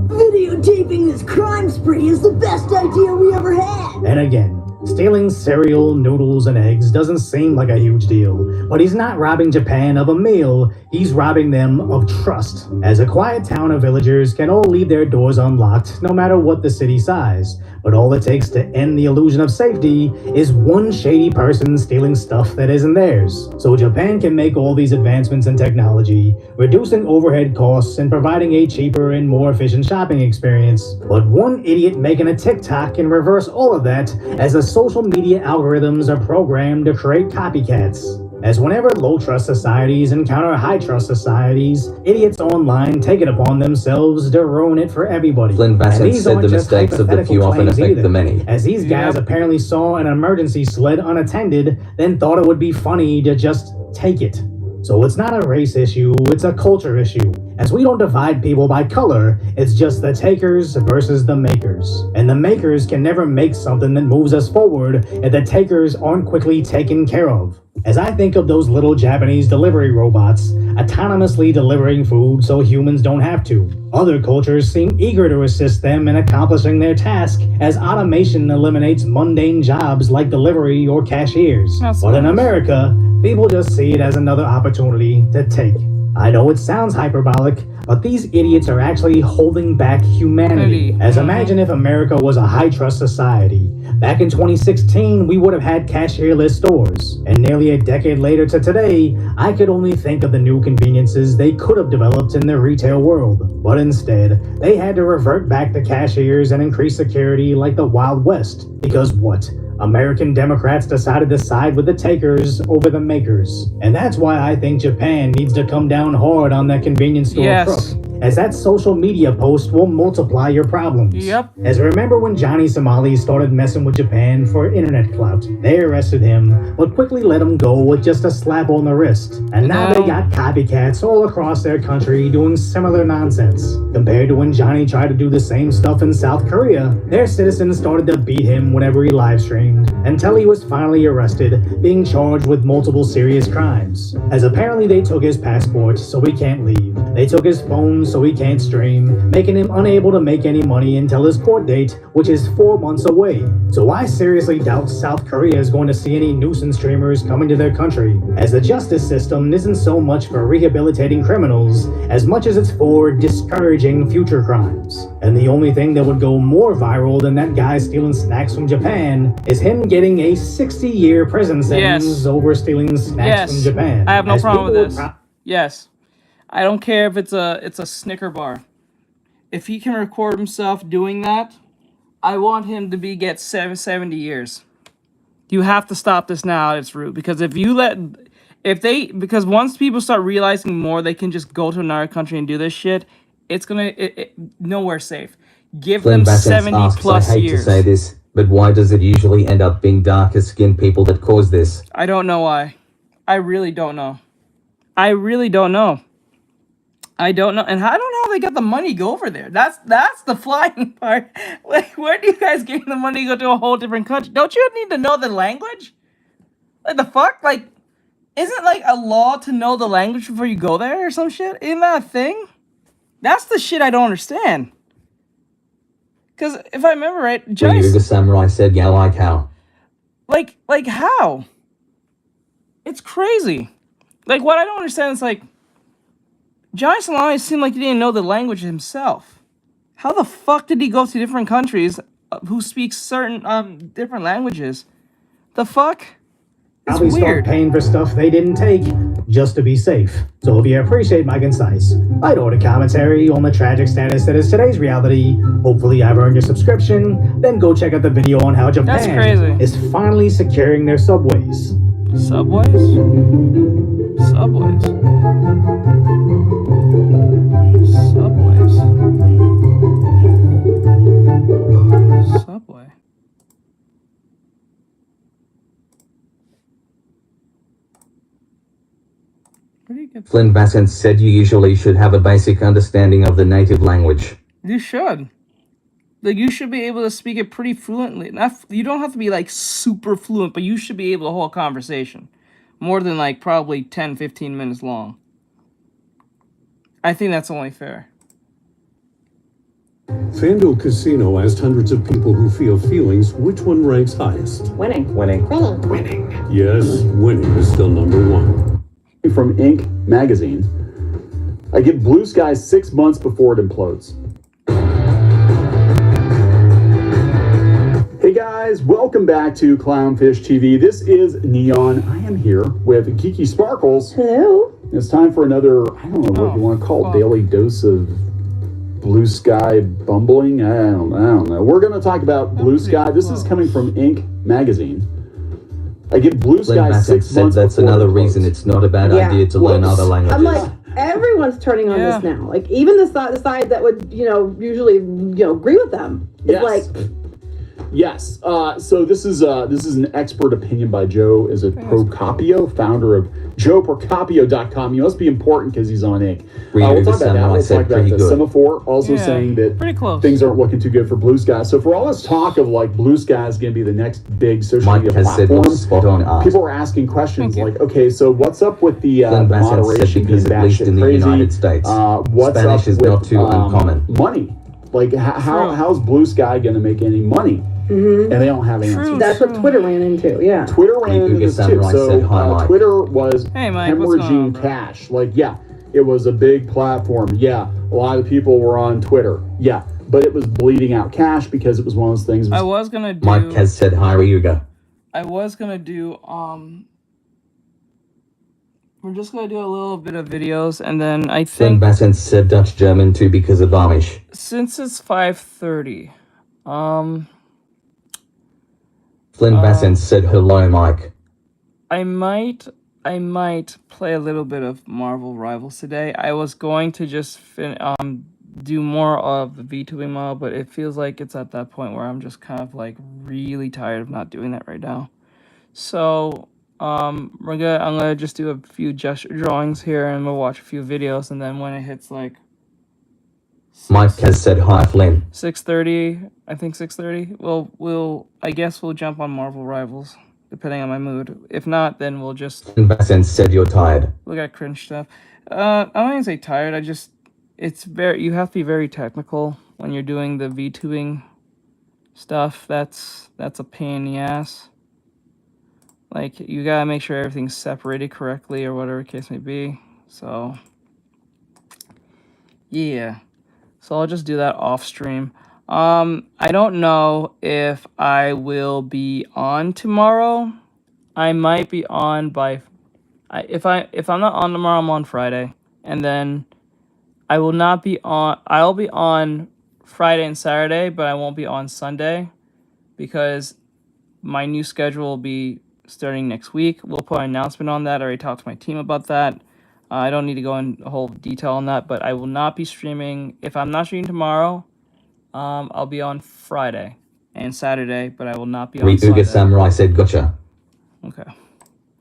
Videotaping this crime spree is the best idea we ever had! And again, stealing cereal, noodles, and eggs doesn't seem like a huge deal, but he's not robbing Japan of a meal, he's robbing them of trust. As a quiet town of villagers can all leave their doors unlocked no matter what the city size, but all it takes to end the illusion of safety is one shady person stealing stuff that isn't theirs. So Japan can make all these advancements in technology, reducing overhead costs and providing a cheaper and more efficient shopping experience. But one idiot making a TikTok can reverse all of that, as the social media algorithms are programmed to create copycats. As whenever low-trust societies encounter high-trust societies, idiots online take it upon themselves to ruin it for everybody. Flynn Bassett said the mistakes of the few often affect the many. As these guys apparently saw an emergency sled unattended, then thought it would be funny to just take it. So it's not a race issue, it's a culture issue. As we don't divide people by color, it's just the takers versus the makers. And the makers can never make something that moves us forward if the takers aren't quickly taken care of. As I think of those little Japanese delivery robots, autonomously delivering food so humans don't have to. Other cultures seem eager to assist them in accomplishing their task, as automation eliminates mundane jobs like delivery or cashiers. But in America, people just see it as another opportunity to take. I know it sounds hyperbolic, but these idiots are actually holding back humanity. As imagine if America was a high-trust society. Back in 2016, we would have had cashierless stores. And nearly a decade later to today, I could only think of the new conveniences they could have developed in the retail world. But instead, they had to revert back to cashiers and increase security like the Wild West. Because what? American Democrats decided to side with the takers over the makers. And that's why I think Japan needs to come down hard on that convenience store crook, as that social media post will multiply your problems. As remember when Johnny Somali started messing with Japan for internet clout? They arrested him, but quickly let him go with just a slap on the wrist. And now they got copycats all across their country doing similar nonsense. Compared to when Johnny tried to do the same stuff in South Korea, their citizens started to beat him whenever he live streamed, until he was finally arrested, being charged with multiple serious crimes. As apparently they took his passport so he can't leave. They took his phone so he can't stream, making him unable to make any money until his court date, which is 4 months away. So I seriously doubt South Korea is going to see any nuisance streamers coming to their country, as the justice system isn't so much for rehabilitating criminals as much as it's for discouraging future crimes. And the only thing that would go more viral than that guy stealing snacks from Japan is him getting a 60-year prison sentence over stealing snacks from Japan. I have no problem with this. Yes. I don't care if it's a Snicker bar. If he can record himself doing that, I want him to get 70 years. You have to stop this now at its root, because because once people start realizing more, they can just go to another country and do this shit. It's gonna nowhere safe. Give them 70 plus years. I hate to say this, But why does it usually end up being darker-skinned people that cause this? I don't know why. I really don't know. I really don't know. I don't know, and I don't know how they got the money to go over there. That's the flying part. Like, where do you guys get the money to go to a whole different country? Don't you need to know the language? Like, the fuck? Like, isn't like a law to know the language before you go there or some shit? Isn't that a thing? That's the shit I don't understand. Because if I remember right, Ryu the samurai said, yeah, like how? Like how? It's crazy. Like, what I don't understand is, like, Johnny Salami seemed like he didn't know the language himself. How the fuck did he go to different countries who speak certain different languages? The fuck? It's Probably start weird. paying for stuff they didn't take just to be safe. So if you appreciate my concise, light-order commentary on the tragic status that is today's reality, hopefully I've earned your subscription, then go check out the video on how That's Japan crazy. is finally securing their subways. Subways? Subways. Subways. Subway. Where do you get? Flynn Bassett said you usually should have a basic understanding of the native language. You should. Like, you should be able to speak it pretty fluently. You don't have to be, like, super fluent, but you should be able to hold a conversation. More than, like, probably 10, 15 minutes long. I think that's only fair. FanDuel Casino asked hundreds of people who feel feelings, which one ranks highest? Winning. Yes, winning is still number one. From Inc. magazine, I give Blue Sky 6 months before it implodes. Hey guys, welcome back to Clownfish TV. This is Neon. I am here with Kiki Sparkles. Hello. It's time for another, I don't know what you want to call it, daily dose of Blue Sky bumbling. I don't know. We're going to talk about Blue Sky. This is coming from Inc. magazine. I give Blue Sky 6 months. That's another reason it's not a bad idea to learn other languages. I'm like, everyone's turning on this now. Like, even the side that would, usually, agree with them. It's like... Yes. So this is an expert opinion by Joe is a Procopio, founder of JoeProcopio.com. He must be important because he's on Inc. We'll talk about that. We'll talk about the semaphore, also saying that things aren't looking too good for Blue Sky. So for all this talk of like Blue Sky is going to be the next big social media platform, people are asking questions like, okay, so what's up with the moderation being batshit in the crazy? United States, What's Spanish up is with not too uncommon. Money? Like how's Blue Sky going to make any money? And they don't have answers. That's what Twitter ran into, yeah. Twitter ran into this too. So Twitter was hemorrhaging cash. Like, yeah, it was a big platform. Yeah, a lot of people were on Twitter. Yeah, but it was bleeding out cash because it was one of those things. I was gonna do. Mike has said hi, Ryuga. I was gonna do. We're just gonna do a little bit of videos, and then I think. Flynn Bassett said Dutch German too because of Amish. Since it's 5:30, Flynn Bassett said hello, Mike. I might play a little bit of Marvel Rivals today. I was going to just do more of the VTubing mode, but it feels like it's at that point where I'm just kind of like really tired of not doing that right now. So I'm gonna just do a few gesture drawings here, and we'll watch a few videos, and then when it hits like Mike has said hi, Flynn. 6:30, I think 6:30. I guess we'll jump on Marvel Rivals, depending on my mood. If not, then we'll just. Flynn Bassett said you're tired. Look at cringe stuff. I don't even say tired. You have to be very technical when you're doing the VTubing stuff. That's a pain in the ass. Like, you gotta make sure everything's separated correctly or whatever the case may be. So, yeah. So I'll just do that off stream. I don't know if I will be on tomorrow. I might be on if I'm not on tomorrow, I'm on Friday. And then I will not be on. I'll be on Friday and Saturday, but I won't be on Sunday because my new schedule will be starting next week. We'll put an announcement on that. I already talked to my team about that. I don't need to go in a whole detail on that, but I will not be streaming. If I'm not streaming tomorrow, I'll be on Friday. and Saturday, but I will not be on Ryuga Sunday. Samurai said gotcha. Okay.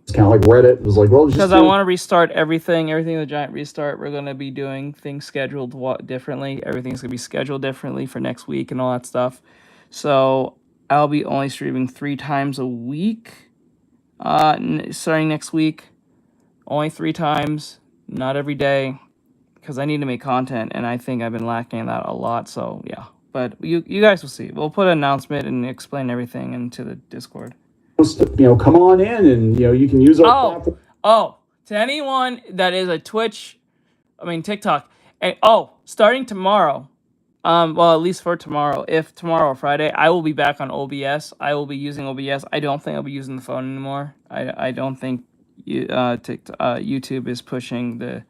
It's kind of like Reddit. It was like, well, Because I want to restart everything the giant restart. We're going to be doing things scheduled differently. Everything's going to be scheduled differently for next week and all that stuff. So I'll be only streaming 3 times a week starting next week. Only 3 times, not every day, because I need to make content, and I think I've been lacking that a lot. So yeah, but you guys will see. We'll put an announcement and explain everything into the Discord. Come on in and, you can use our platform. Oh, to anyone that is a TikTok. And, starting tomorrow, well, at least for tomorrow, if tomorrow or Friday, I will be back on OBS. I will be using OBS. I don't think I'll be using the phone anymore. I don't think YouTube is pushing the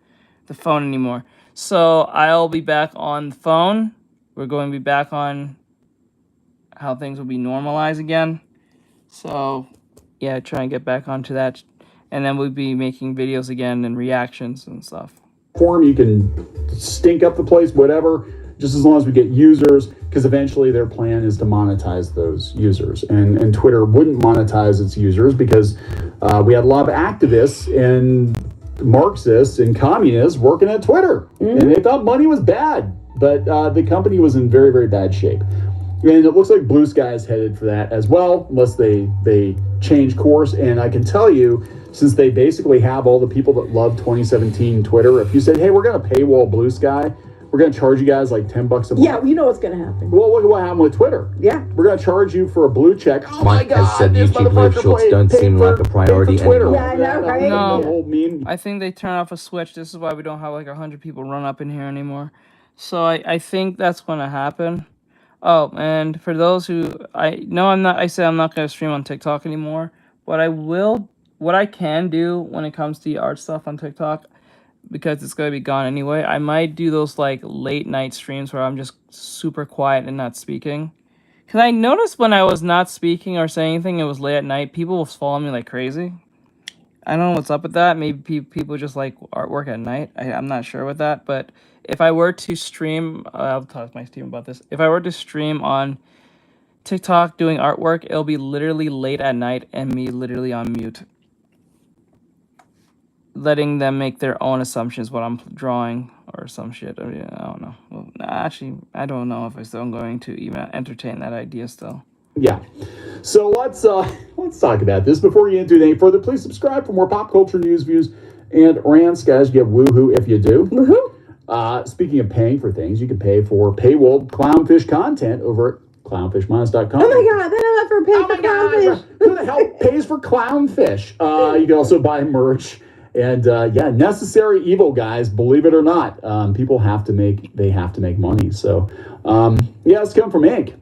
phone anymore. So I'll be back on the phone. We're going to be back on how things will be normalized again. So, yeah, try and get back onto that. And then we'll be making videos again and reactions and stuff. You can stink up the place, whatever, just as long as we get users, because eventually their plan is to monetize those users. And Twitter wouldn't monetize its users because we had a lot of activists and Marxists and communists working at Twitter. Mm-hmm. And they thought money was bad, but the company was in very, very bad shape. And it looks like Blue Sky is headed for that as well, unless they change course. And I can tell you, since they basically have all the people that love 2017 Twitter, if you said, hey, we're going to paywall Blue Sky, we're going to charge you guys like $10 a month. Yeah, you know what's going to happen. Well, look at what happened with Twitter. Yeah. We're going to charge you for a blue check. Oh my God, has said YouTube live shorts don't seem like a priority anymore. Yeah, I know, right? No, I think they turn off a switch. This is why we don't have like 100 people run up in here anymore. So I think that's going to happen. Oh, and for those who I said I'm not going to stream on TikTok anymore, but I will. What I can do when it comes to the art stuff on TikTok, because it's going to be gone anyway, I might do those like late night streams where I'm just super quiet and not speaking. Because I noticed when I was not speaking or saying anything, it was late at night, people was following me like crazy. I don't know what's up with that. Maybe people just like artwork at night. I'm not sure with that, but if I were to stream, I'll talk to my team about this. If I were to stream on TikTok doing artwork, it'll be literally late at night and me literally on mute, letting them make their own assumptions what I'm drawing or some shit. I don't know. Well, actually, I don't know if I'm going to even entertain that idea still. Yeah. So let's talk about this. Before you get into anything further, please subscribe for more pop culture news, views, and rants. Guys, you get woohoo if you do. Woohoo! Speaking of paying for things, you can pay for paywalled clownfish content over at clownfishminds.com. Oh my God, they don't have to pay for clownfish. Who the hell pays for clownfish? You can also buy merch. And necessary evil, guys, believe it or not. People have to make money. So it's come from Ink.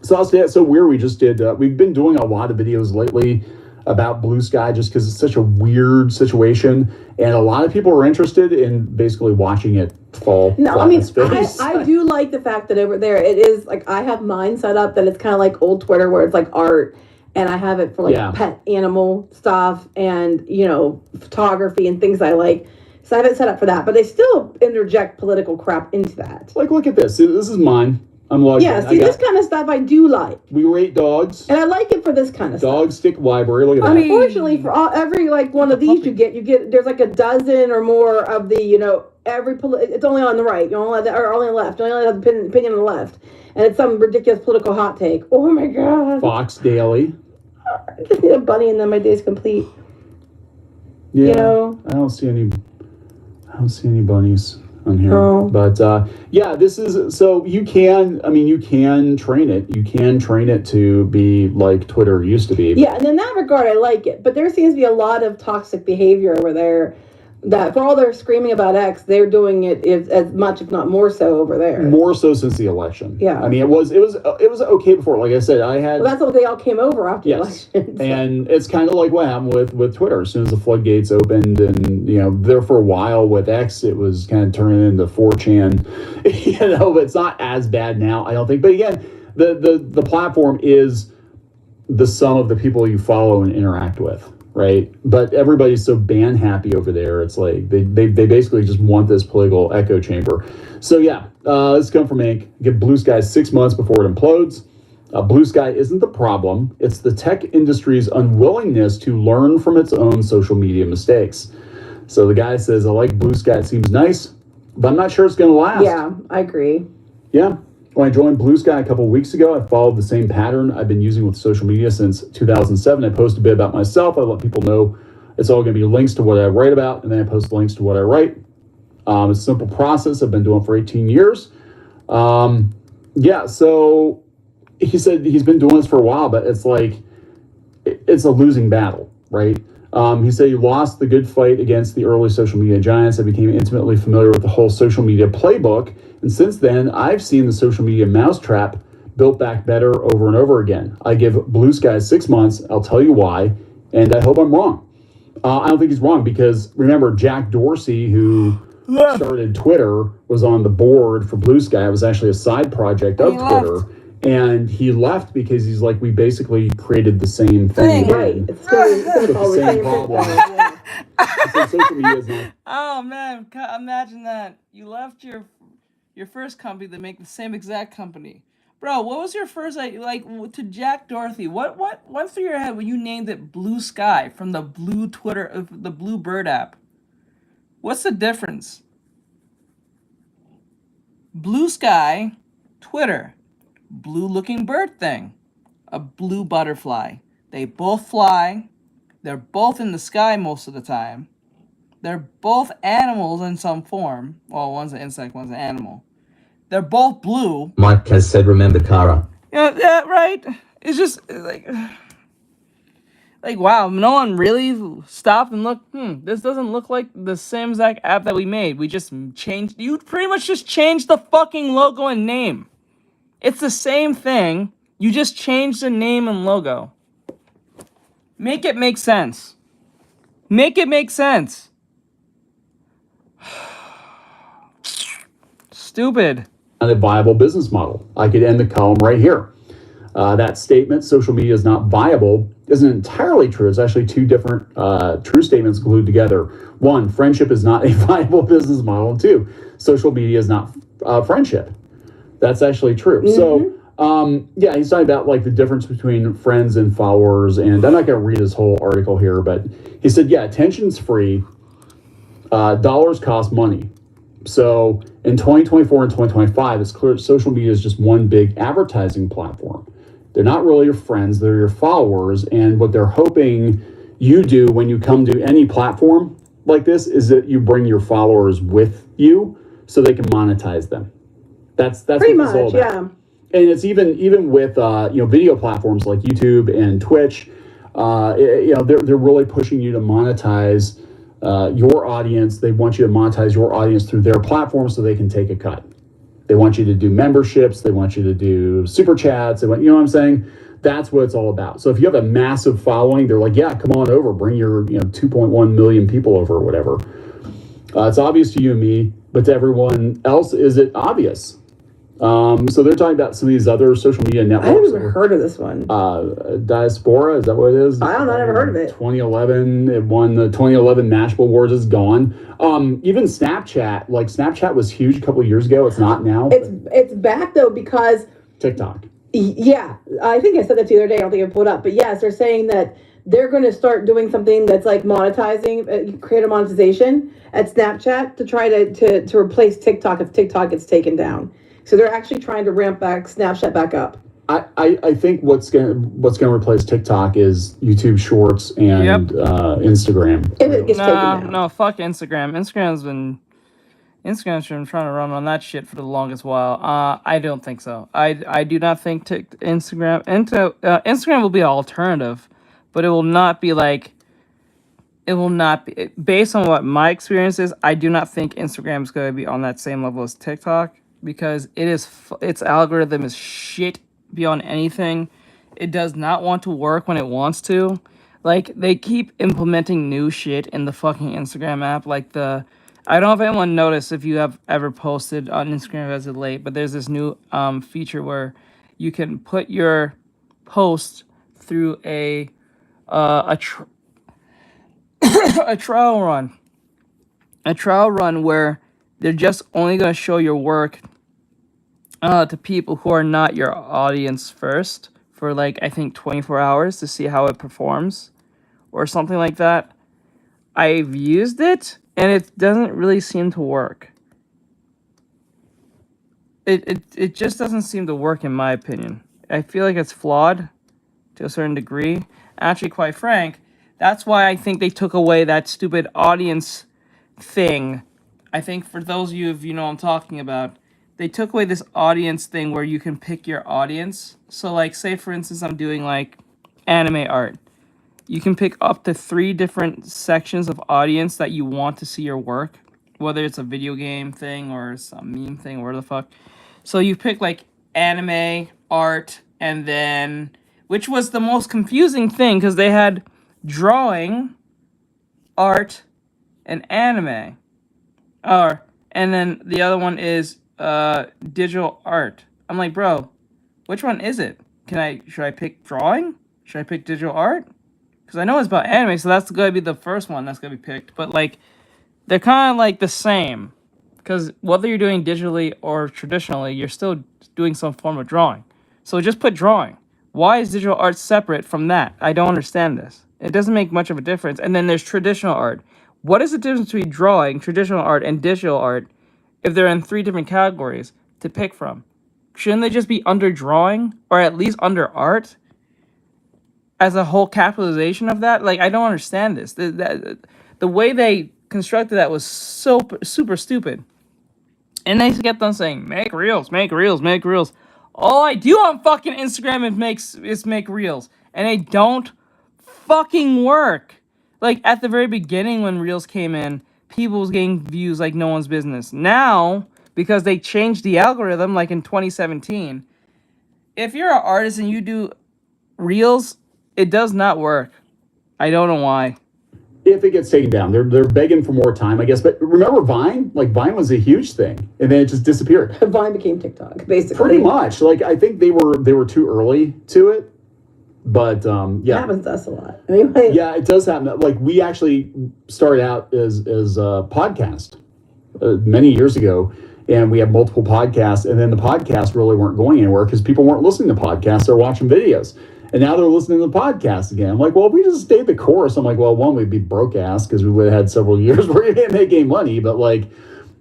So I'll say it's so weird. We've been doing a lot of videos lately about Blue Sky just because it's such a weird situation. And a lot of people are interested in basically watching it fall. No, I mean, I do like the fact that over there, it is like, I have mine set up that it's kind of like old Twitter where it's like art. And I have it for like pet animal stuff and, photography and things I like. So I have it set up for that. But they still interject political crap into that. Like, look at this. This is mine. I'm logged in. Yeah, see, this kind of stuff I do like. We rate dogs. And I like it for this kind of Dog stick library. Look at that. Unfortunately, for every like one of these you get, there's like a dozen or more of the, it's only on the right. You only or only on the left. You only have the opinion on the left. And it's some ridiculous political hot take. Oh my God. Fox Daily. I just need a bunny and then my day's complete. Yeah. I don't see any bunnies on here. Oh. But this is so you can train it. You can train it to be like Twitter used to be. Yeah, and in that regard I like it. But there seems to be a lot of toxic behavior over there. That for all their screaming about X, they're doing it as much, if not more so, over there. More so since the election. Yeah. I mean, it was okay before. Like I said, Well, that's what they all came over after the election. So. And it's kind of like what happened with Twitter. As soon as the floodgates opened, and there for a while with X, it was kind of turning into 4chan. But it's not as bad now, I don't think. But again, the platform is the sum of the people you follow and interact with. Right, but everybody's so ban happy over there. It's like they basically just want this political echo chamber. So let's come from Ink. Give Blue Sky 6 months before it implodes. Blue Sky isn't the problem. It's the tech industry's unwillingness to learn from its own social media mistakes. So the guy says, I like Blue Sky. It seems nice, but I'm not sure it's going to last. Yeah, I agree. Yeah. When I joined Blue Sky a couple of weeks ago, I followed the same pattern I've been using with social media since 2007. I post a bit about myself. I let people know it's all going to be links to what I write about, and then I post links to what I write. It's a simple process. I've been doing it for 18 years. So he said he's been doing this for a while, but it's like, it's a losing battle, right? He said he lost the good fight against the early social media giants. I became intimately familiar with the whole social media playbook. And since then, I've seen the social media mousetrap built back better over and over again. I give Blue Sky 6 months. I'll tell you why. And I hope I'm wrong. I don't think he's wrong because remember, Jack Dorsey, who started Twitter, was on the board for Blue Sky. It was actually a side project of Twitter. And he left because he's like, we basically created the same thing. Right. It's gonna follow the same problem. So social media is not. Oh man, imagine that. You left your first company to make the same exact company. Bro, what was your first, like to Jack Dorsey, what went through your head when you named it Blue Sky from the blue Twitter, the Blue Bird app? What's the difference? Blue Sky, Twitter, blue looking bird thing, a blue butterfly. They both fly. They're both in the sky most of the time. They're both animals in some form. Well, one's an insect, one's an animal. They're both blue. Mike has said, remember Kara. Yeah, right. It's just like wow, no one really stopped and looked, this doesn't look like the same exact app that we made. We just changed, you pretty much just changed the fucking logo and name. It's the same thing. You just changed the name and logo. Make it make sense. Make it make sense. Stupid. A viable business model. I could end the column right here. That statement, social media is not viable, isn't entirely true. It's actually two different true statements glued together. One, friendship is not a viable business model. And two, social media is not friendship. That's actually true. Mm-hmm. So, he's talking about like the difference between friends and followers. And I'm not going to read his whole article here, but he said, attention's free. Dollars cost money. So in 2024 and 2025, it's clear that social media is just one big advertising platform. They're not really your friends, they're your followers. And what they're hoping you do when you come to any platform like this is that you bring your followers with you so they can monetize them. That's pretty what it's all much, about. yeah. And it's even with video platforms like YouTube and Twitch, they're really pushing you to monetize your audience. They want you to monetize your audience through their platform so they can take a cut. They want you to do memberships. They want you to do super chats. You know what I'm saying? That's what it's all about. So if you have a massive following, they're like, yeah, come on over, bring your 2.1 million people over or whatever. It's obvious to you and me, but to everyone else, is it obvious? So they're talking about some of these other social media networks. I haven't even heard of this one. Diaspora, is that what it is? I don't know, I never heard of it. 2011, it won the 2011 Mashable Awards, is gone. Even Snapchat, Snapchat was huge a couple of years ago. It's not now. It's back though because TikTok. Yeah, I think I said that the other day. I don't think I pulled up, but yes, they're saying that they're going to start doing something that's like monetizing, create a monetization at Snapchat to try to replace TikTok if TikTok gets taken down. So they're actually trying to ramp back Snapchat back up. I think what's gonna replace TikTok is YouTube Shorts and Instagram. If it gets taken down. No, fuck Instagram. Instagram's been trying to run on that shit for the longest while. I don't think so. I do not think Instagram will be an alternative, but it will not be like. It will not be based on what my experience is. I do not think Instagram is going to be on that same level as TikTok. Because its algorithm is shit beyond anything. It does not want to work when it wants to. Like, they keep implementing new shit in the fucking Instagram app. Like I don't know if anyone noticed if you have ever posted on Instagram as of late, but there's this new feature where you can put your post through a trial run. A trial run where they're just only going to show your work to people who are not your audience first for like I think 24 hours to see how it performs or something like that. I've used it and it doesn't really seem to work. It just doesn't seem to work in my opinion. I feel like it's flawed to a certain degree. Actually, quite frank, that's why I think they took away that stupid audience thing. I think for those of you, if you know what I'm talking about, they took away this audience thing where you can pick your audience. So like, say for instance, I'm doing like anime art. You can pick up to 3 different sections of audience that you want to see your work, whether it's a video game thing or some meme thing or whatever the fuck. So you pick like anime, art, and then, which was the most confusing thing because they had drawing, art, and anime. And then the other one is digital art. I'm like, bro, which one is it? Should I pick drawing? Should I pick digital art? Because I know it's about anime, so that's going to be the first one that's going to be picked. But, like, they're kind of, like, the same. Because whether you're doing digitally or traditionally, you're still doing some form of drawing. So just put drawing. Why is digital art separate from that? I don't understand this. It doesn't make much of a difference. And then there's traditional art. What is the difference between drawing, traditional art, and digital art if they're in 3 different categories to pick from? Shouldn't they just be under drawing or at least under art as a whole capitalization of that? Like, I don't understand this. The way they constructed that was so super stupid. And they kept on saying, make reels, make reels, make reels. All I do on fucking Instagram is make reels. And they don't fucking work. Like, at the very beginning when reels came in, people was getting views like no one's business. Now, because they changed the algorithm, like in 2017, if you're an artist and you do reels, it does not work. I don't know why. If it gets taken down, they're begging for more time, I guess. But remember Vine? Like, Vine was a huge thing, and then it just disappeared. Vine became TikTok, basically. Pretty much. Like, I think they were too early to it. But yeah, it happens to us a lot. Anyway, yeah, it does happen. Like, we actually started out as a podcast many years ago, and we had multiple podcasts, and then the podcasts really weren't going anywhere because people weren't listening to podcasts; they're watching videos. And now they're listening to the podcast again. I'm like, well, if we just stayed the course, I'm like, well, one, we'd be broke ass because we would have had several years where we didn't make any money. But like,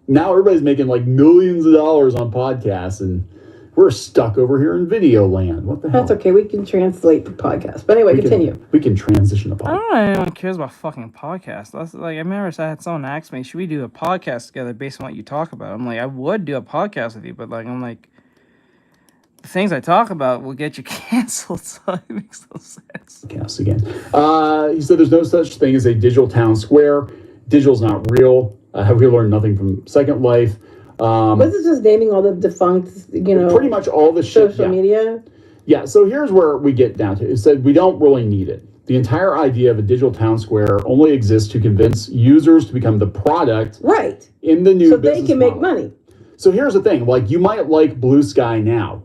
now everybody's making like millions of dollars on podcasts, and we're stuck over here in video land. What the hell? That's okay. We can translate the podcast. But anyway, continue. We can transition the podcast. I don't know if anyone cares about fucking podcasts. That's like, I remember I had someone ask me, should we do a podcast together based on what you talk about? I'm like, I would do a podcast with you, but like, I'm like, the things I talk about will get you canceled, so it makes no sense. Yes, again. He said there's no such thing as a digital town square. Digital's not real. Have we learned nothing from Second Life? This is just naming all the defunct, pretty much all the social media. Yeah, so here's where we get down to. It said we don't really need it. The entire idea of a digital town square only exists to convince users to become the product right in the new so business they can model. Make money. So here's the thing. Like, you might like Blue Sky now.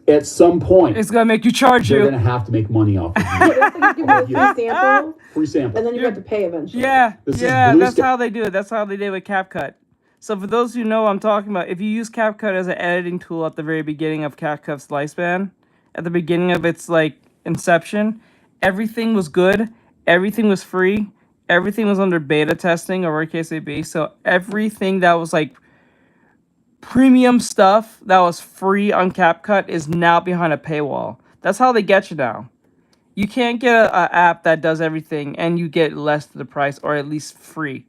At some point, it's gonna make you charge they're you. They're gonna have to make money off of you. Yeah, it's like you give you a free sample. Free sample. And then you have to pay eventually. Yeah, that's how they do it. That's how they did with CapCut. So for those who know what I'm talking about, if you use CapCut as an editing tool at the very beginning of CapCut's lifespan, at the beginning of its like inception, everything was good, everything was free, everything was under beta testing or whatever case may be. So everything that was like premium stuff that was free on CapCut is now behind a paywall. That's how they get you now. You can't get an app that does everything and you get less to the price or at least free.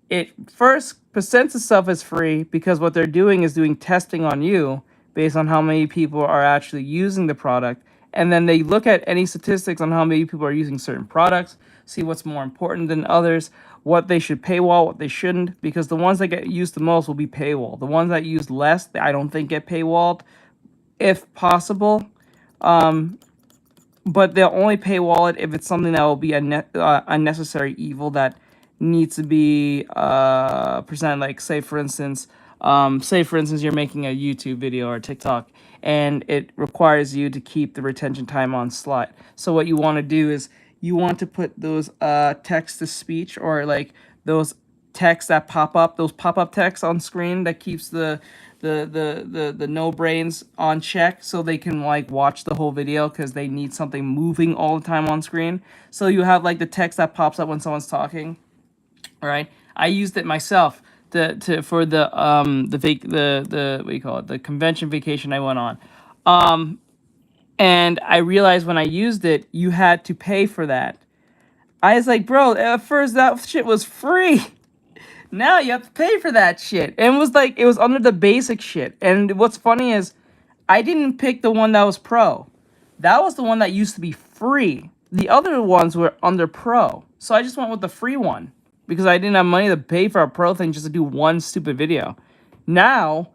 It first presents itself as free because what they're doing is doing testing on you based on how many people are actually using the product. And then they look at any statistics on how many people are using certain products, see what's more important than others, what they should paywall, what they shouldn't, because the ones that get used the most will be paywall. The ones that use less, I don't think get paywalled, if possible. But they'll only paywall it if it's something that will be a unnecessary evil that needs to be presented. Like, say for instance, you're making a YouTube video or a TikTok, and it requires you to keep the retention time on slot. So what you want to do is you want to put those text-to-speech or like those texts that pop up, those pop-up texts on screen that keeps the the no brains on check so they can like watch the whole video because they need something moving all the time on screen. So you have like the text that pops up when someone's talking. All right, I used it myself for the what do you call it, the convention vacation I went on. And I realized when I used it, you had to pay for that. I was like, bro, at first that shit was free. Now you have to pay for that shit. And it was under the basic shit. And what's funny is I didn't pick the one that was pro. That was the one that used to be free. The other ones were under pro. So I just went with the free one because I didn't have money to pay for a pro thing just to do one stupid video. Now,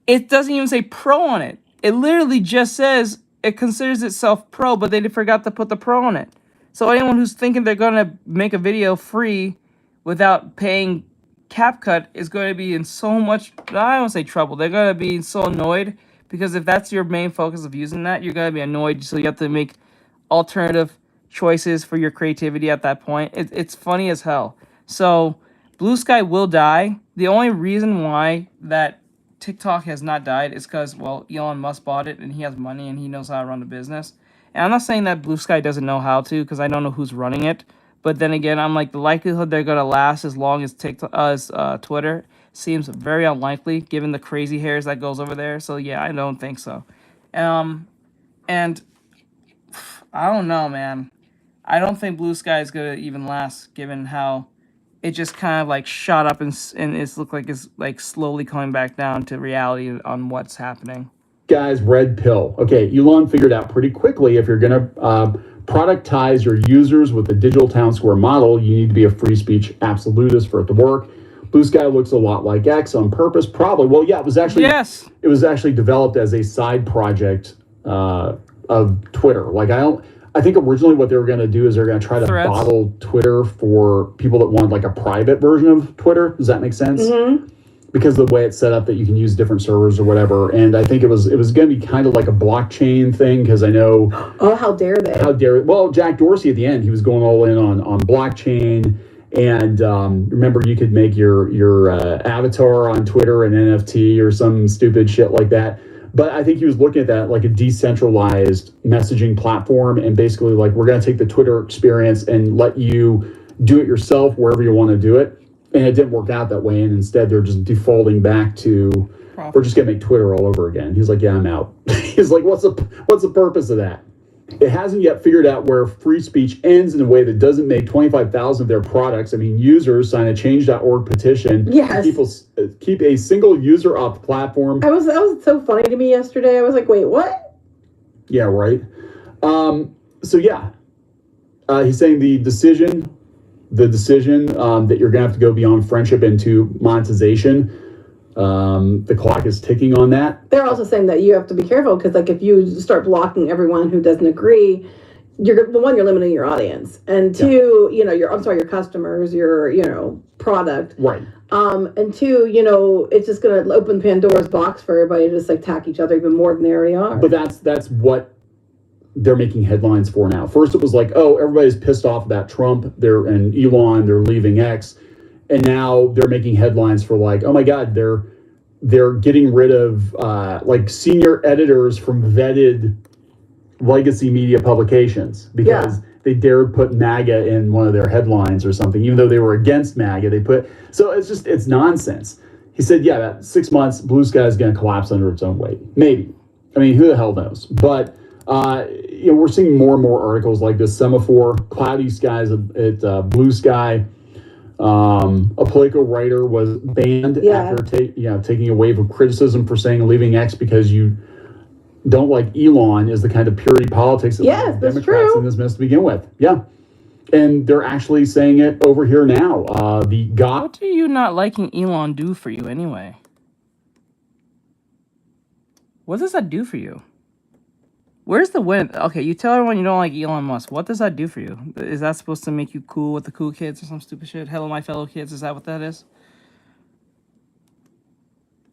it doesn't even say pro on it. It literally just says it considers itself pro, but they forgot to put the pro on it. So anyone who's thinking they're going to make a video free without paying CapCut is going to be in so much, I don't want to say trouble. They're going to be so annoyed because if that's your main focus of using that, you're going to be annoyed. So you have to make alternative choices for your creativity at that point. It's funny as hell. So Blue Sky will die. The only reason why that TikTok has not died is because, well, Elon Musk bought it and he has money and he knows how to run the business. And I'm not saying that Blue Sky doesn't know how to because I don't know who's running it. But then again, I'm like, the likelihood they're going to last as long as Twitter seems very unlikely given the crazy hairs that goes over there. So yeah, I don't think so. And I don't know, man. I don't think Blue Sky is going to even last given how it just kind of like shot up and it's looked like it's like slowly coming back down to reality on what's happening. Guys, red pill. Okay, Elon figured out pretty quickly if you're going to productize your users with the digital town square model, you need to be a free speech absolutist for it to work. Blue Sky looks a lot like X on purpose, probably. Well, yeah, it was actually developed as a side project of Twitter. Like I think originally what they were going to do is they're going to try to bottle Twitter for people that want like a private version of Twitter. Does that make sense? Mm-hmm. Because of the way it's set up that you can use different servers or whatever. And I think it was going to be kind of like a blockchain thing because I know... Oh, how dare they? Well, Jack Dorsey at the end, he was going all in on blockchain. And remember, you could make your avatar on Twitter an NFT or some stupid shit like that. But I think he was looking at that like a decentralized messaging platform and basically like, we're going to take the Twitter experience and let you do it yourself wherever you want to do it. And it didn't work out that way. And instead, they're just defaulting back to, we're just going to make Twitter all over again. He's like, yeah, I'm out. He's like, what's the purpose of that? It hasn't yet figured out where free speech ends in a way that doesn't make 25,000 of their products. I mean, users sign a change.org petition. Yes. Keep a single user off the platform. That was so funny to me yesterday. I was like, wait, what? Yeah, right. So yeah, he's saying the decision that you're going to have to go beyond friendship into monetization. The clock is ticking on that. They're also saying that you have to be careful because, like, if you start blocking everyone who doesn't agree, you're limiting your audience, and two, your customers, your product, right? And two, it's just going to open Pandora's box for everybody to just like attack each other even more than they already are. But that's what they're making headlines for now. First, it was like, oh, everybody's pissed off about Trump. And Elon, they're leaving X. And now they're making headlines for like, oh my God, they're getting rid of like senior editors from vetted legacy media publications because they dared put MAGA in one of their headlines or something, even though they were against MAGA. So it's nonsense. He said, yeah, about 6 months, Blue Sky is going to collapse under its own weight. Maybe. I mean, who the hell knows? But we're seeing more and more articles like this. Semaphore, cloudy skies at Blue Sky. A Politico writer was banned after taking a wave of criticism for saying leaving X because you don't like Elon is the kind of purity politics that Democrats in this mess to begin with. Yeah. And they're actually saying it over here now. What do you not liking Elon do for you anyway? What does that do for you? Where's the win? Okay, you tell everyone you don't like Elon Musk. What does that do for you? Is that supposed to make you cool with the cool kids or some stupid shit? Hello, my fellow kids. Is that what that is?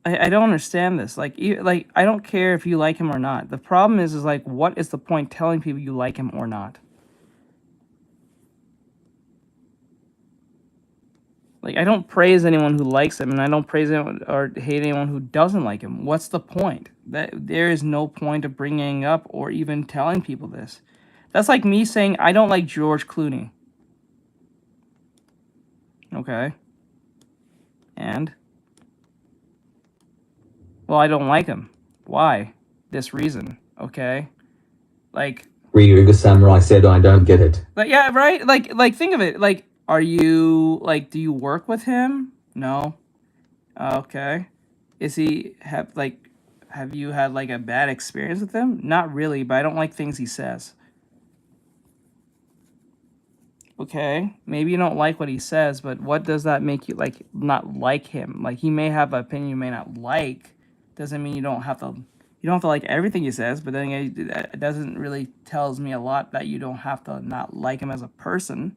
I don't understand this. Like I don't care if you like him or not. The problem is like, what is the point telling people you like him or not? Like, I don't praise anyone who likes him, and I don't praise anyone or hate anyone who doesn't like him. What's the point? That there is no point of bringing up or even telling people this. That's like me saying I don't like George Clooney. Okay. And? Well, I don't like him. Why? This reason. Okay. Like, Ryuga Samurai said, I don't get it. Like, yeah, right? Like think of it. Like, are you, like, do you work with him? No. Okay. Is he, have you had, like, a bad experience with him? Not really, but I don't like things he says. Okay. Maybe you don't like what he says, but what does that make you, like, not like him? Like, he may have an opinion you may not like. Doesn't mean you don't have to like everything he says, but then it doesn't really tells me a lot that you don't have to not like him as a person,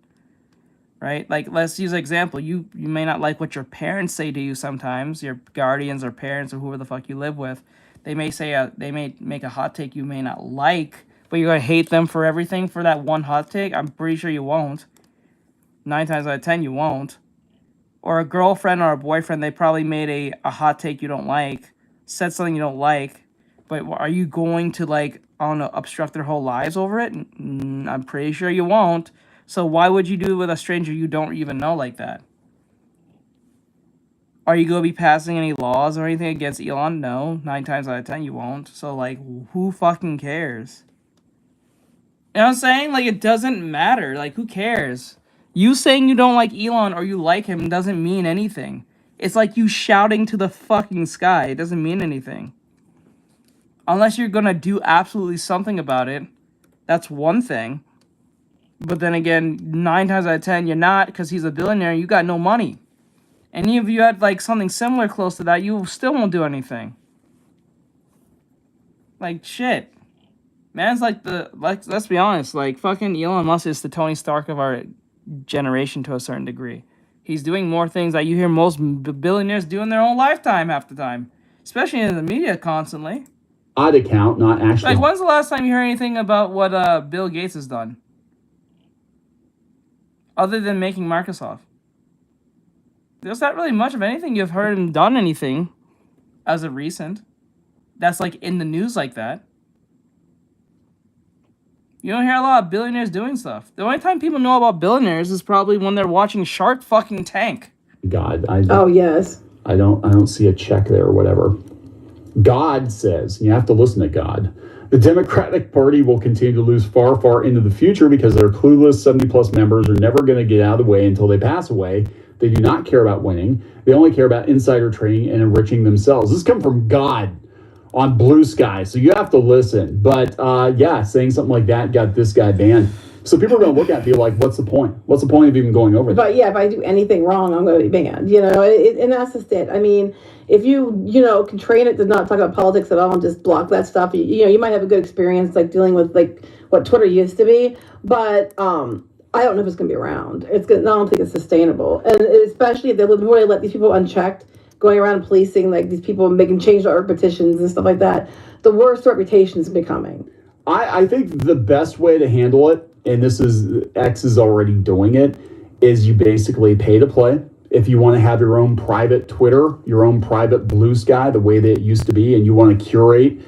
right? Like, let's use an example. You may not like what your parents say to you sometimes, your guardians or parents or whoever the fuck you live with. They may say they may make a hot take you may not like, but you're gonna hate them for everything for that one hot take. I'm pretty sure you won't. 9 times out of 10 you won't. Or a girlfriend or a boyfriend, they probably made a hot take you don't like, said something you don't like, but are you going to, like, I don't know, obstruct their whole lives over it? I'm pretty sure you won't. So why would you do it with a stranger you don't even know like that? Are you going to be passing any laws or anything against Elon? No. 9 times out of 10 you won't. So, like, who fucking cares? You know what I'm saying? Like, it doesn't matter. Like, who cares? You saying you don't like Elon or you like him doesn't mean anything. It's like you shouting to the fucking sky. It doesn't mean anything. Unless you're gonna do absolutely something about it. That's one thing. But then again, 9 times out of 10, you're not, because he's a billionaire and you got no money. Any of you had, like, something similar close to that, you still won't do anything. Like, shit. Man's like let's be honest, like, fucking Elon Musk is the Tony Stark of our generation to a certain degree. He's doing more things that you hear most billionaires do in their own lifetime half the time. Especially in the media constantly. Odd account, not actually. Like, when's the last time you heard anything about what Bill Gates has done? Other than making Microsoft. There's not really much of anything you've heard him done anything as of recent. That's, like, in the news like that. You don't hear a lot of billionaires doing stuff. The only time people know about billionaires is probably when they're watching Shark fucking Tank. God, oh yes. I don't see a check there or whatever. God says, you have to listen to God. The Democratic Party will continue to lose far, far into the future because their clueless 70-plus members are never going to get out of the way until they pass away. They do not care about winning. They only care about insider trading and enriching themselves. This comes from God on Blue Sky, so you have to listen. But yeah, saying something like that got this guy banned. So people are going to look at it and be like, what's the point? What's the point of even going over that? But yeah, if I do anything wrong, I'm going to be banned, and that's just it. I mean, if you can train it to not talk about politics at all and just block that stuff, you might have a good experience, like, dealing with, like, what Twitter used to be, but I don't know if it's going to be around. I don't think it's sustainable, and especially if the more they let these people unchecked, going around policing, like, these people making change.org petitions and stuff like that, the worse reputation is becoming. I think the best way to handle it, and X is already doing it, is you basically pay to play. If you want to have your own private Twitter, your own private Blue Sky, the way that it used to be, and you want to curate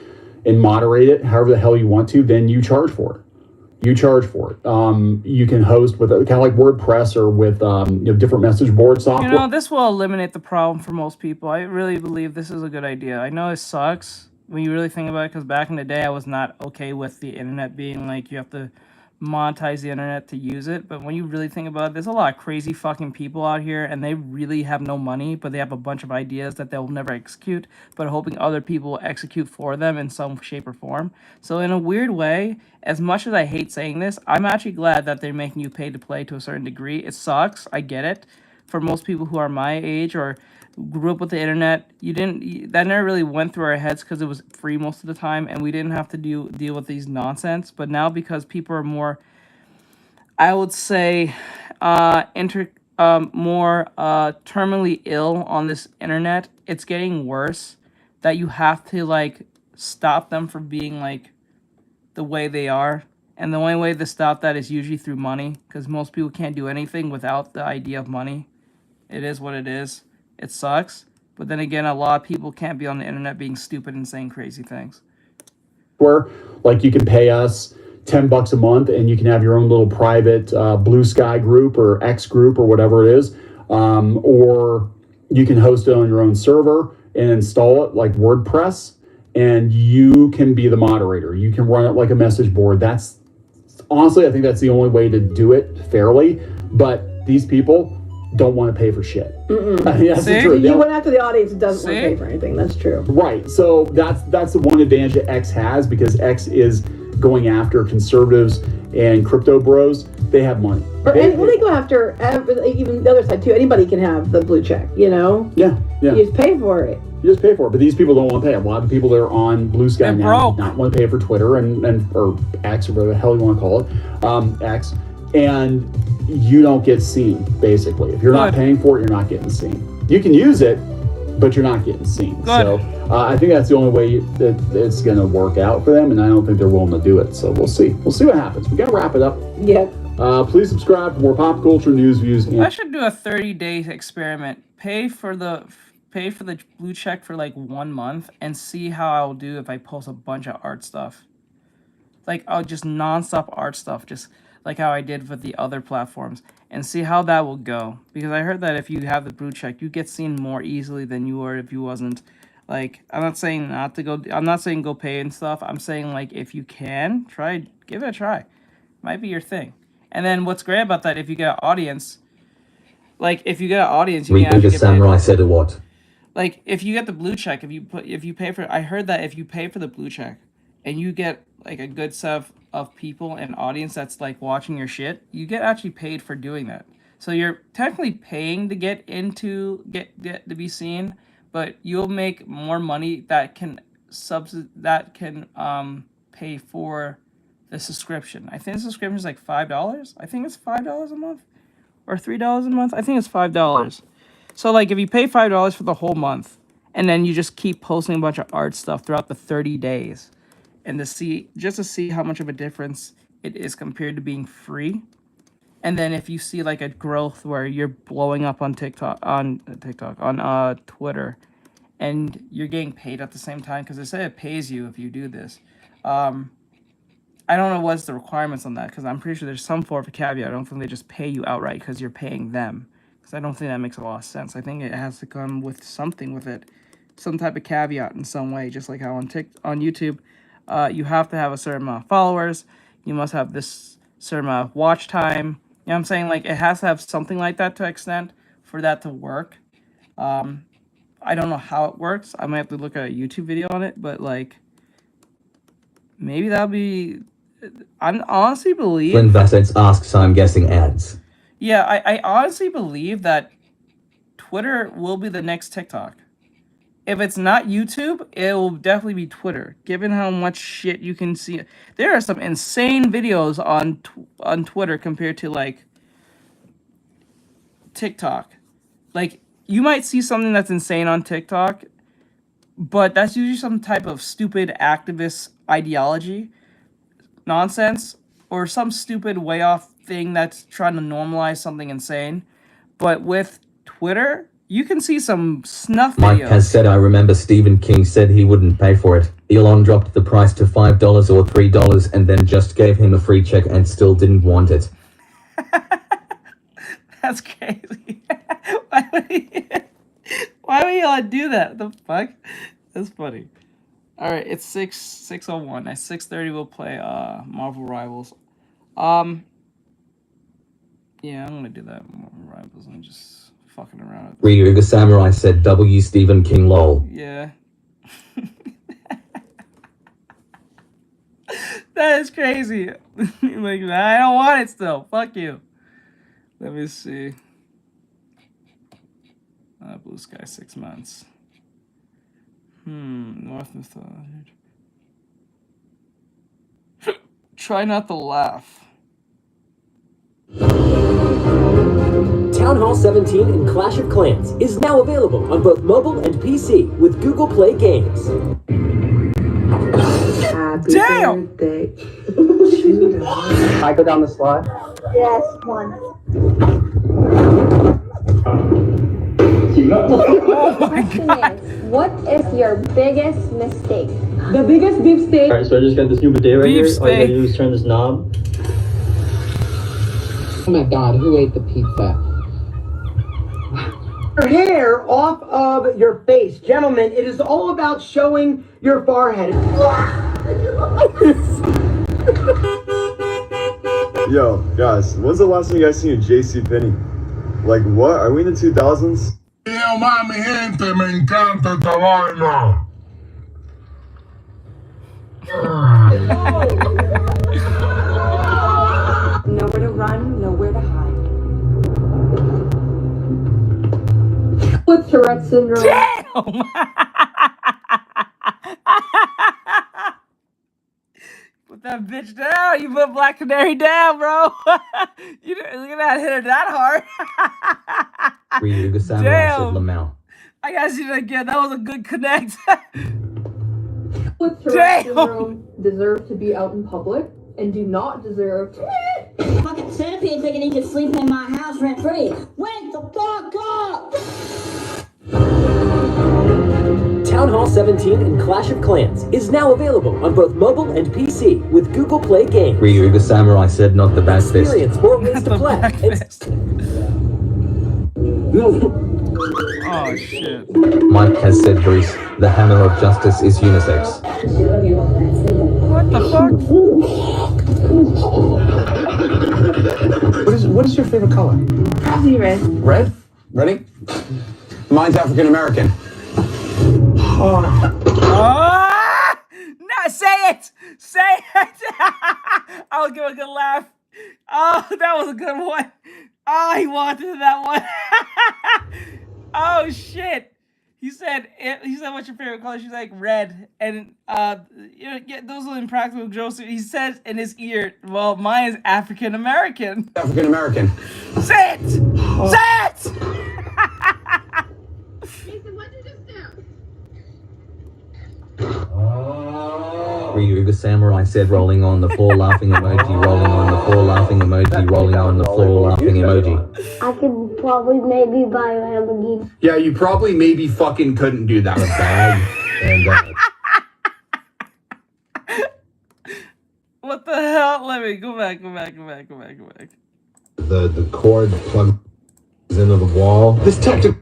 and moderate it however the hell you want to, then you charge for it. You can host with kind of like WordPress or with different message board software. This will eliminate the problem for most people. I really believe this is a good idea. I know it sucks when you really think about it, because back in the day I was not okay with the internet being like you have to monetize the internet to use it. But when you really think about it, there's a lot of crazy fucking people out here, and they really have no money, but they have a bunch of ideas that they'll never execute, but hoping other people will execute for them in some shape or form. So in a weird way, as much as I hate saying this, I'm actually glad that they're making you pay to play to a certain degree. It sucks, I get it. For most people who are my age or grew up with the internet, that never really went through our heads because it was free most of the time, and we didn't have to deal with these nonsense. But now, because people are more, I would say, more terminally ill on this internet, it's getting worse, that you have to, like, stop them from being, like, the way they are. And the only way to stop that is usually through money, because most people can't do anything without the idea of money. It is what it is. It sucks. But then again, a lot of people can't be on the internet being stupid and saying crazy things. Where, like, you can pay us $10 a month and you can have your own little private Blue Sky group or X group or whatever it is. Or you can host it on your own server and install it like WordPress, and you can be the moderator. You can run it like a message board. That's honestly, I think that's the only way to do it fairly. But these people don't want to pay for shit. That's the truth. You went after the audience that doesn't want to pay for anything. That's true. Right. So that's the one advantage that X has, because X is going after conservatives and crypto bros. They have money. They go after even the other side too. Anybody can have the blue check, you know? Yeah. You just pay for it. But these people don't want to pay. A lot of people that are on Blue Sky now do not want to pay for Twitter and or X or whatever the hell you want to call it, X, and you don't get seen. Basically, if you're not paying for it, you're not getting seen. You can use it, but you're not getting seen. So I think that's the only way that it's going to work out for them, and I don't think they're willing to do it. So we'll see. We'll see what happens. We got to wrap it up. Yeah. Please subscribe for more pop culture news, views. I should do a 30-day experiment. Pay for the blue check for like 1 month and see how I'll do if I post a bunch of art stuff. Like, I'll just nonstop art stuff, just like how I did with the other platforms, and see how that will go. Because I heard that if you have the blue check, you get seen more easily than you would if you wasn't. Like, I'm not saying go pay and stuff. I'm saying, like, if you can, give it a try. Might be your thing. And then what's great about that, if you get an audience, you can actually get Samurai said a what? Like, if you get the blue check, I heard that if you pay for the blue check and you get like a good set of people and audience that's like watching your shit, you get actually paid for doing that. So you're technically paying to get to be seen, but you'll make more money that can pay for the subscription. I think the subscription is like $5. I think it's $5 a month or $3 a month. I think it's $5. So, like, if you pay $5 for the whole month, and then you just keep posting a bunch of art stuff throughout the 30 days, and to see how much of a difference it is compared to being free, and then if you see like a growth where you're blowing up on Twitter, and you're getting paid at the same time, because they say it pays you if you do this. I don't know what's the requirements on that, because I'm pretty sure there's some form of caveat. I don't think they just pay you outright because you're paying them. Because I don't think that makes a lot of sense. I think it has to come with something with it. Some type of caveat in some way. Just like how on YouTube, you have to have a certain amount of followers. You must have this certain amount of watch time. You know what I'm saying? Like, it has to have something like that to extent for that to work. I don't know how it works. I might have to look at a YouTube video on it. But, like, maybe that'll be... I honestly believe... Flynn Vassets asks, I'm guessing ads. Yeah, I honestly believe that Twitter will be the next TikTok. If it's not YouTube, it will definitely be Twitter, given how much shit you can see. There are some insane videos on Twitter compared to, like, TikTok. Like, you might see something that's insane on TikTok, but that's usually some type of stupid activist ideology nonsense, or some stupid way off thing that's trying to normalize something insane. But with Twitter, you can see some snuff videos. Mike has said, I remember Stephen King said he wouldn't pay for it. Elon dropped the price to $5 or $3 and then just gave him a free check and still didn't want it. That's crazy. Why would Elon do that? The fuck? That's funny. All right, it's 6:01. At 6:30, we'll play Marvel Rivals. Yeah, I'm gonna do that. Marvel Rivals. I'm just fucking around. Ryu the Samurai said, W. Stephen King lol. Yeah. That is crazy. Like, I don't want it still. Fuck you. Let me see. Blue Sky 6 months. North and South. Try not to laugh. Town Hall 17 in Clash of Clans is now available on both mobile and PC with Google Play Games. Happy Damn! birthday. I go down the slide? Yes, one. Oh my God. What is your biggest mistake? The biggest beef steak. Alright, so I just got this new bidet right Beef here. All you gotta steak. do is turn this knob. Oh my God, who ate the pizza? Your hair off of your face. Gentlemen, it is all about showing your forehead. Yo, guys, when's the last time you guys seen a JCPenney? Like, what? Are we in the 2000s? Yo, mami, gente, me encanta esta vaina. Nowhere to run, nowhere to hide. With Tourette syndrome. Damn! Put that bitch down. You put Black Canary down, bro. You didn't not hit her that hard. Ryuga Samurai said Lamau. I guess you didn't get that. Was a good connect. With Tourette syndrome deserve to be out in public and do not deserve Fucking centipede thinking he can sleep in my house rent free. Wake the fuck up! Town Hall 17 in Clash of Clans is now available on both mobile and PC with Google Play Games. Ryuga Samurai said not the bad fist. Experience more ways to play. Oh shit. Mike has said Bruce, the hammer of justice is unisex. What the fuck? What is your favorite color? Probably red. Red? Ready? Mine's African American. Ah! No, say it! Say it! I'll give a good laugh. Oh, that was a good one. Oh, he wanted that one. Oh shit. He said, what's your favorite color? She's like, red. And those are impractical jokes. He says in his ear, well, mine is African American. African American. Say it! Say it! Jason, what'd you just do? Ryuga Samurai said rolling on the floor laughing emoji, rolling on the floor laughing emoji, rolling on the floor laughing emoji. I could probably maybe buy a Lamborghini. Yeah, you probably maybe fucking couldn't do that with bag. And What the hell? Let me go back. the cord plugs into the wall. This tactic.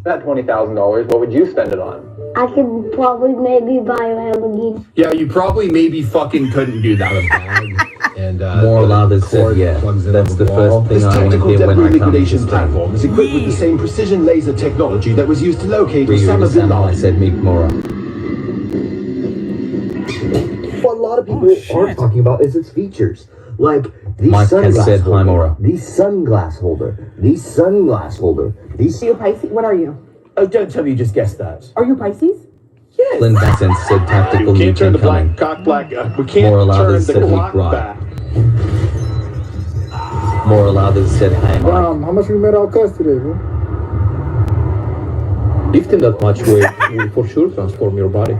That $20,000, what would you spend it on? I could probably maybe buy a Lamborghini. Yeah, you probably maybe fucking couldn't do that with bag. And More others said, yeah, that's the first thing I want to hear when I come to this platform is equipped with the same precision laser technology that was used to locate Osama Ryuga bin Samurai Laden. said Meek Mora. What a lot of people are talking about is its features. Like the Mike has sunglass said holder, hi, Mora. the sunglass holder, the sunglass holder, these. Are you Pisces? What are you? Oh, don't tell me you just guessed that. Are you Pisces? Yes. Lynn Vincent said tactical We can't turn nuke the incoming. cock black. We can't Moral turn others the said clock weak back. Moral others said hi, Mike. How much we made our cost today, bro? Lifting that much weight will for sure transform your body.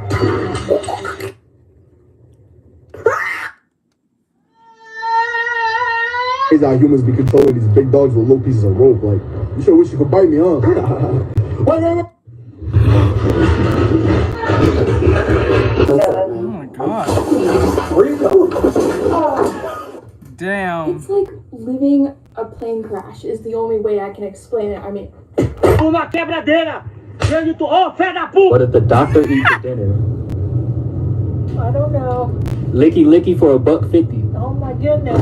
Crazy how humans be controlling these big dogs with little pieces of rope. Like, you sure wish you could bite me, huh? Wait. Oh my god. Where you going? Damn. It's like living a plane crash is the only way I can explain it. I mean, Uma quebradeira! What did the doctor eat for dinner? I don't know. Licky for $1.50. Oh my goodness.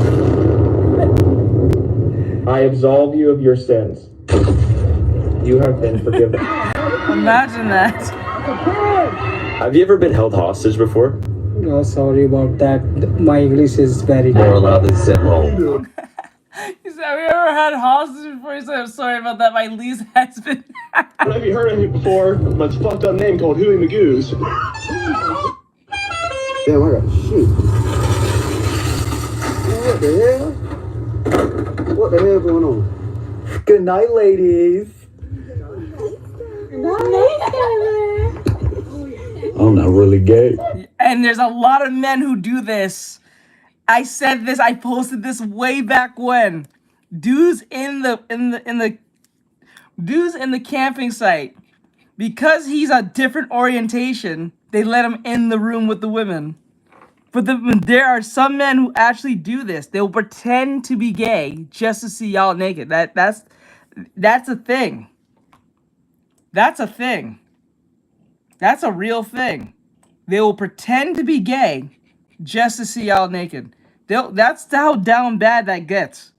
I absolve you of your sins. You have been forgiven. Imagine that. Have you ever been held hostage before? No, sorry about that. My English is very bad. Moral others said roll. He said, have you ever had hostage before? He said, I'm sorry about that. My lease has been. Have you heard of it before? It's a fucked up name called Huey Magoo's. Damn, I got shit. What the hell? What the hell going on? Good night, ladies. I'm not really gay. And there's a lot of men who do this. I said this, I posted this way back when. dudes in the camping site, because he's a different orientation, they let him in the room with the women. But there are some men who actually do this. They'll pretend to be gay just to see y'all naked. That's a thing. That's a thing. That's a real thing. They will pretend to be gay just to see y'all naked. That's how down bad that gets.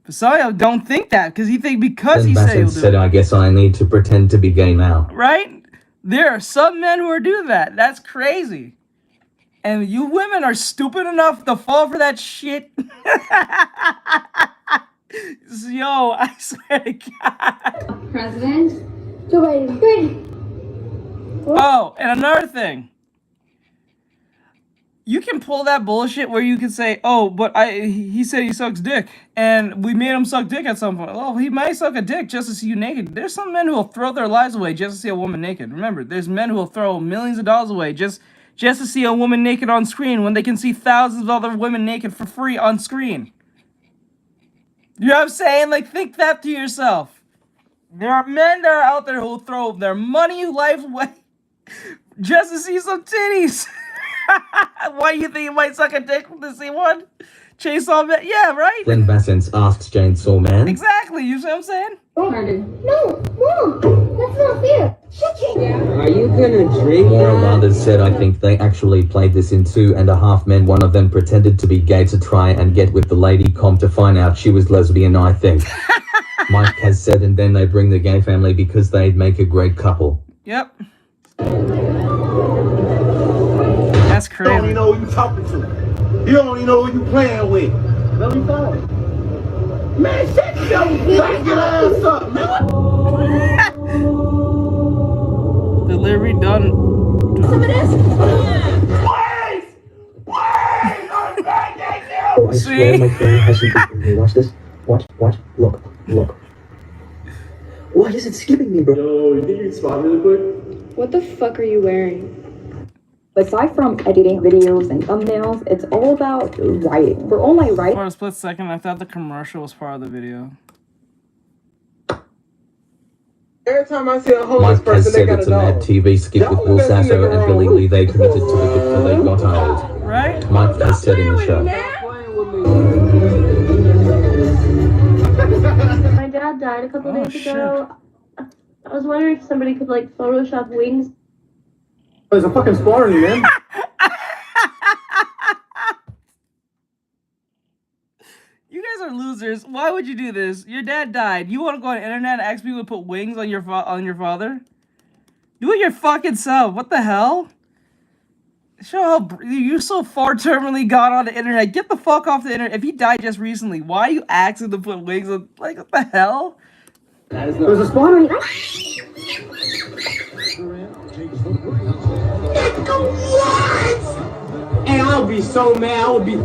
But some of y'all don't think that because you think because he said he'll do it. I guess I need to pretend to be gay now. Right? There are some men who are doing that. That's crazy. And you women are stupid enough to fall for that shit. Yo, I swear to God. President Joe Biden. Oh, and another thing. You can pull that bullshit where you can say, oh, but he said he sucks dick, and we made him suck dick at some point. Oh, he might suck a dick just to see you naked. There's some men who will throw their lives away just to see a woman naked. Remember, there's men who will throw millions of dollars away just to see a woman naked on screen when they can see thousands of other women naked for free on screen. You know what I'm saying? Like, think that to yourself. There are men that are out there who will throw their money, life away just to see some titties. Why you think you might suck a dick to see one? Chainsaw Man? Yeah, right? Glenn Bassens asks Chainsaw Man. Exactly, you see what I'm saying? No, Mom, that's not fair. Are you gonna drink Moral that? Mothers said I think they actually played this in 2.5 Men. One of them pretended to be gay to try and get with the lady comp to find out she was lesbian, I think. Mike has said, and then they bring the gay family because they'd make a great couple. Yep. That's crazy. You don't even know who you talking to. You don't even know who you playing with. Let me follow. Man, shut your fucking ass up, man. Delivery done. Some of this. Oh, I swear my phone hasn't beeped me. Watch this. Watch. Look. Why is it skipping me, bro? Yo, you think you can spot really quick? What the fuck are you wearing? Aside from editing videos and thumbnails, it's all about writing. For all my writing... For a split second, I thought the commercial was part of the video. Every time I see a homeless Mike has person, they said got it's a a Mad dog. TV skit with Will Sasso and Billy Lee. They committed to it before they got old. Right? Mike has said in the show. My dad died a couple days ago. I was wondering if somebody could like Photoshop wings. There's a fucking spawner in you, man. You guys are losers. Why would you do this? Your dad died. You want to go on the internet and ask people to put wings on your father? Do it your fucking self. What the hell? Show how you're so far terminally gone on the internet. Get the fuck off the internet. If he died just recently, why are you asking to put wings on? Like, what the hell? There's a spawner. And I'll be so mad. I would be.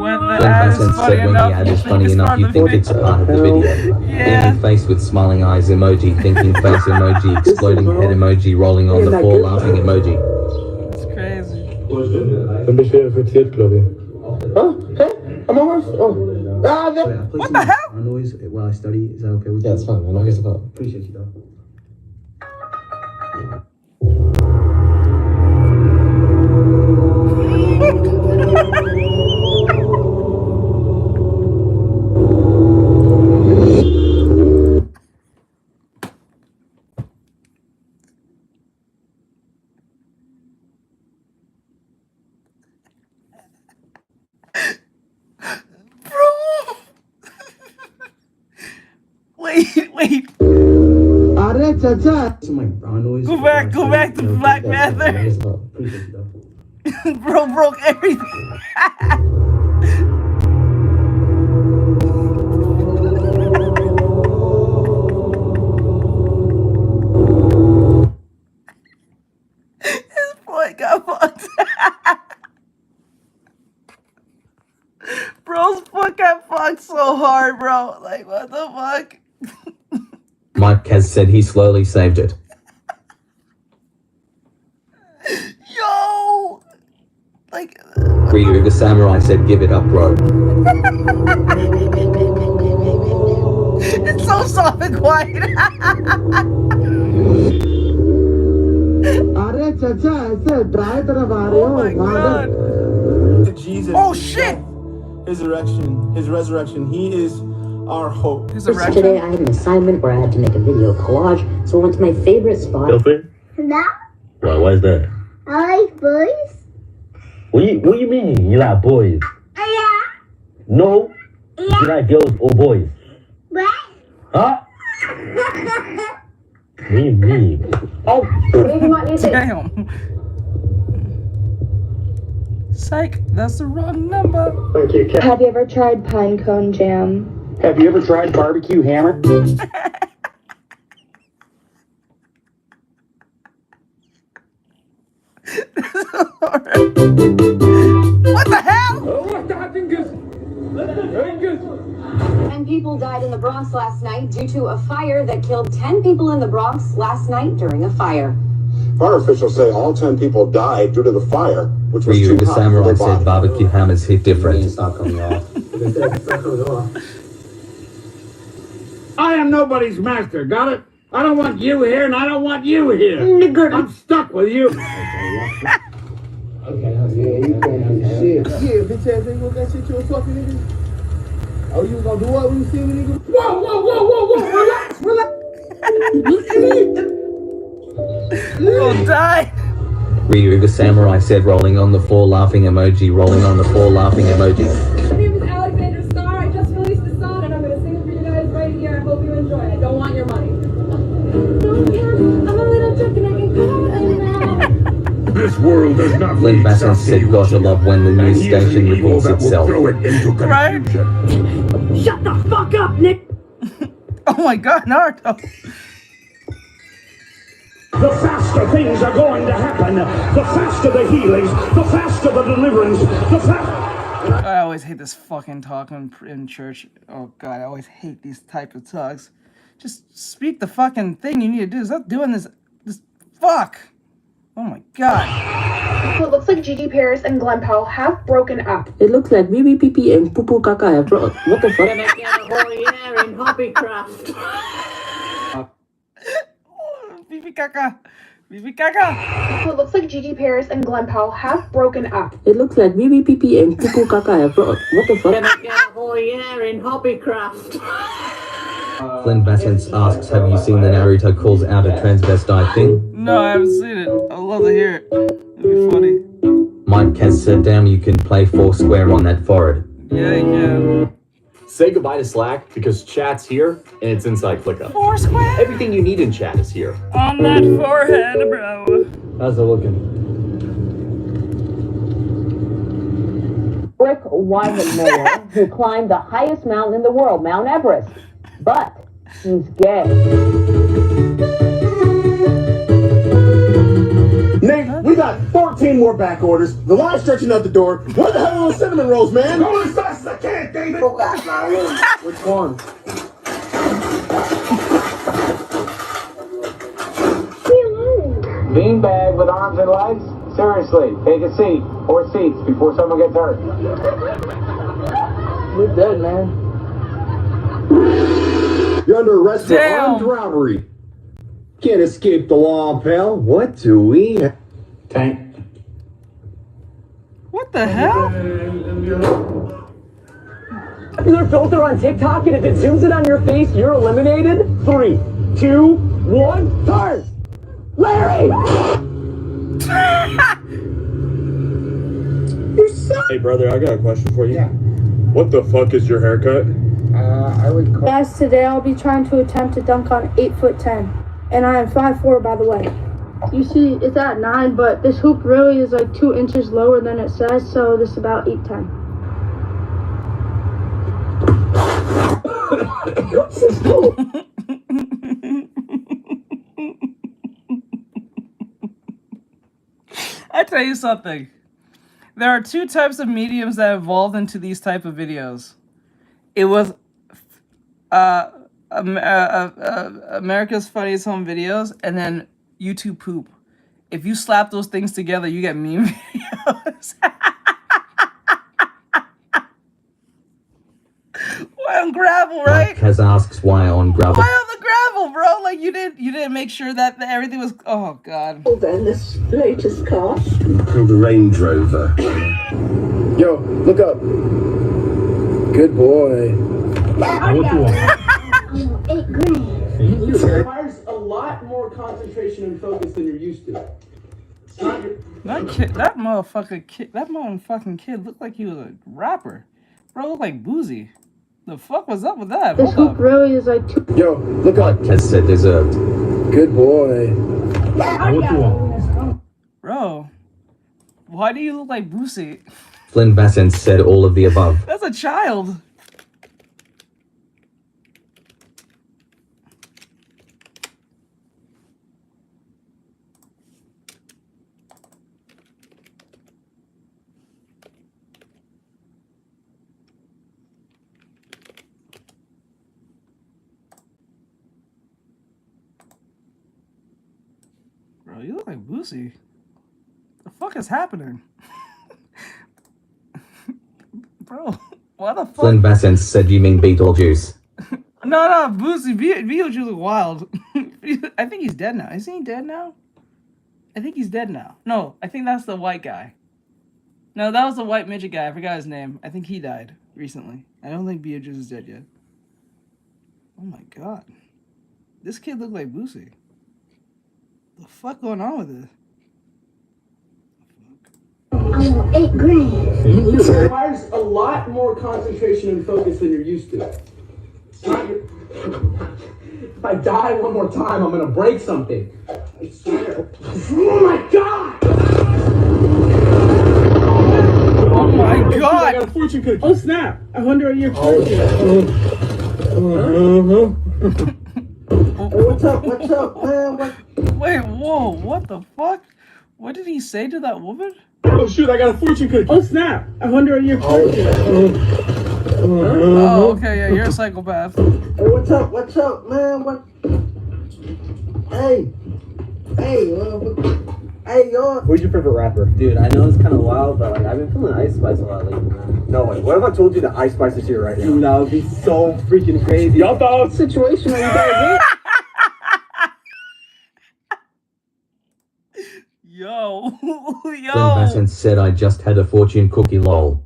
Glenn Bassett said when the ad is funny enough, you think it's a part of the video. Angry face with smiling eyes emoji, thinking face emoji, exploding head emoji, rolling on the floor, laughing emoji. That's crazy. Dann bist du wieder infiziert, glaube ich. Huh? Hey? I'm almost. Oh. What the hell? Noise while I study, is that okay with you? Yeah, it's fine, man. I'll get it up. Appreciate you, though. Wait. Some like brown noise. Go back to Black Panther. Bro broke everything. His boy got fucked. Bro's foot got fucked so hard, bro. Like, what the fuck? Mike has said he slowly saved it. Ryu the samurai said, "Give it up, bro." It's so soft and quiet. Oh my god. Jesus. Oh shit. His resurrection. He is our hope. His Today I had an assignment where I had to make a video collage, so I went to my favorite spot. No, Why is that? I like boys. What you mean you like boys? Yeah. No. You like girls or boys? What? Huh? What do you mean? Oh, damn. Psych, that's the wrong number. Thank you, Kat. Have you ever tried pine cone jam? Have you ever tried barbecue hammer? What the hell? 10 people died in the Bronx last night due to a fire that killed 10 people in the Bronx last night during a fire. Fire officials say all 10 people died due to the fire, which was Ryu too the hot for samurai their said, body. "Barbecue hammers hit different." It's not coming off. I am nobody's master, got it? I don't want you here, and I don't want you here. I'm stuck with you. Yeah, you can't do shit. Yeah, bitch ass nigga, what that shit you was talking, nigga? Oh, you was gonna do what when you see me, nigga? Whoa, relax. We'll die. Ryu the samurai said, "Rolling on the floor, laughing emoji." Rolling on the floor, laughing emoji. My name is Alexander Starr. I just released a song and I'm going to sing it for you guys right here. I hope you enjoy it. I don't want your money. I'm a little drunk and I can call now. This world does not Lynn Bassett said, "Gotta love when the news station reports itself." Right? Shut the fuck up, Nick! Oh my god, Naruto. The faster things are going to happen, the faster the healings, the faster the deliverance, the faster... I always hate this fucking talk in church. Oh god, I always hate these type of talks. Just speak the fucking thing you need to do. Stop doing this fuck. Oh my god. So it looks like Gigi Paris and Glenn Powell have broken up. It looks like Bibi Pipi and Poo Poo Kaka have broke. What the fuck? Bibi Kaka. Bibi Kaka. So it looks like Gigi Paris and Glenn Powell have broken up. It looks like Bibi Pipi and Poo Poo Kaka have broke. What the fuck? Flynn Bassett asks, "Have you seen the Naruto calls out a transvestite thing?" No, I haven't seen it. I'd love to hear it. It'd be funny. Mike Cass said, "Damn, you can play Foursquare on that forehead." Yeah, yeah. Say goodbye to Slack because chat's here and it's inside ClickUp. Foursquare? Everything you need in chat is here. On that forehead, bro. How's it looking? Rick Weihenmayer, who climbed the highest mountain in the world, Mount Everest. But he's gay. Nate, we got 14 more back orders. The line stretching out the door. Where the hell are those cinnamon rolls, man? Go as fast as I can, David! Which one? Beanbag with arms and legs? Seriously, take a seat or seats before someone gets hurt. You're dead, man. You're under arrest for armed robbery. Can't escape the law, pal. What do we have? Tank. What the hell? Popular filter on TikTok, and if it zooms in on your face, you're eliminated. 3, 2, 1, turn! Larry! Hey brother, I got a question for you. Yeah. What the fuck is your haircut? I would call. Guys, today I'll be trying to attempt to dunk on 8'10", and I am 5'4", by the way. You see, it's at 9, but this hoop really is like 2 inches lower than it says, so this is about 8'10". I tell you something. There are 2 types of mediums that evolved into these type of videos. It was America's Funniest Home Videos, and then YouTube poop. If you slap those things together, you get meme videos. Why on gravel, right? Mike asks why on gravel. Why on the gravel, bro? Like you didn't make sure that everything was. Oh God. Well, then this latest car. The Range Rover. Yo, look up. Good boy. What you want? It requires a lot more concentration and focus than you're used to. It's not your... That motherfucking kid looked like he was a rapper. Bro, looked like Boozy. The fuck was up with that? This hoop really is like two. Yo, look up. Mike has said deserved. Good boy. What you want? Bro, why do you look like Boozy? Flynn Bassett said all of the above. That's a child. Bro, you look like Boosie. The fuck is happening? Bro, what the fuck? Flynn Bassett said you mean Beetlejuice. No, Boosie. Beetlejuice look wild. I think he's dead now. Is he dead now? I think he's dead now. No, I think that's the white guy. No, that was the white midget guy. I forgot his name. I think he died recently. I don't think Beetlejuice is dead yet. Oh my god. This kid looked like Boosie. The fuck going on with this? $8 grand. It requires a lot more concentration and focus than you're used to. It's not your... If I die one more time, I'm gonna break something. I swear. Oh my god! Oh my god! I got a fortune cookie. Oh snap! I wonder what you're fortune. What's up, man? Wait, whoa, what the fuck? What did he say to that woman? Oh shoot, I got a fortune cookie. Oh snap! I wonder what you're fortune. Oh, okay, yeah, you're a psychopath. Hey, what's up, man? Hey, yo. Who's your favorite rapper? Dude, I know it's kind of wild, but like I've been feeling Ice Spice a lot lately, man. No way. What if I told you that Ice Spice is here right now? Dude, that would be so freaking crazy. Y'all thought situation where you gotta Yo. Flynn Bassett said I just had a fortune cookie lol.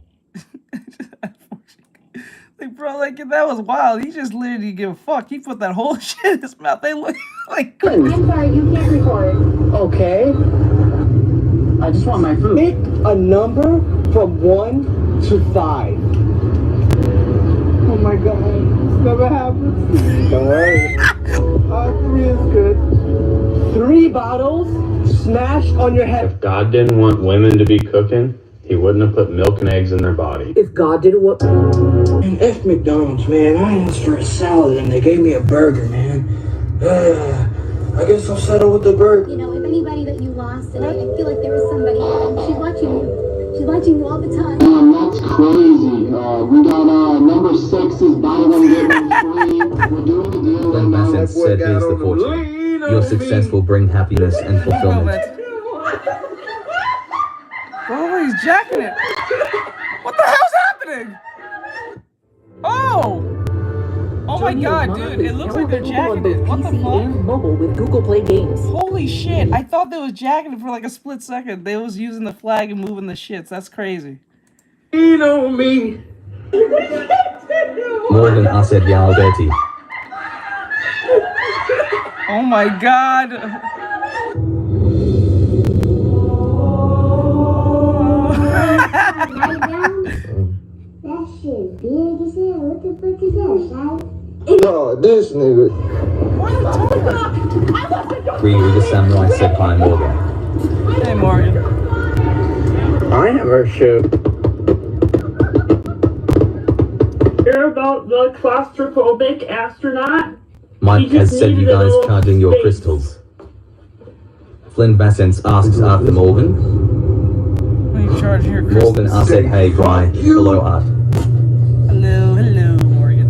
Like, bro, like, that was wild. He just literally didn't give a fuck. He put that whole shit in his mouth. They look like... I'm sorry, you can't record. Okay. I just want my food. Pick a number from 1 to 5. Oh my god. This never happens. Don't worry. 3 is good. 3 bottles smashed on your head. If God didn't want women to be cooking, he wouldn't have put milk and eggs in their body. If God didn't want... Man, F McDonald's, man. I asked for a salad and they gave me a burger, man. I guess I'll settle with the burger. You know, if anybody that you lost, and I feel like there was somebody, she's watching you. She's watching you all the time. That's crazy. We got number 6's buy one get one free. We're doing the deal. Flynn Bassett said here's the fortune. Your success will bring happiness and fulfillment. Bro, he's jacking it. What the hell's happening? Oh! Oh my god, dude, it looks like they're jacking it. What the fuck? Mobile with Google Play Games. Holy shit, I thought they was jacking it for like a split second. They was using the flag and moving the shits. That's crazy. You know me. More than us at Yalberti. Oh my god. That shit big as hell. What the fuck is that, right? Oh, this nigga. Ryu the Samurai said hi, Morgan. Hey, Morgan. I never shoot. Hear about the claustrophobic astronaut? Mike has said you guys charging your crystals. Flynn Bassett asks after Morgan. When you charging your crystals? Morgan said hey, Bri. Hello, Art. Hello, Morgan.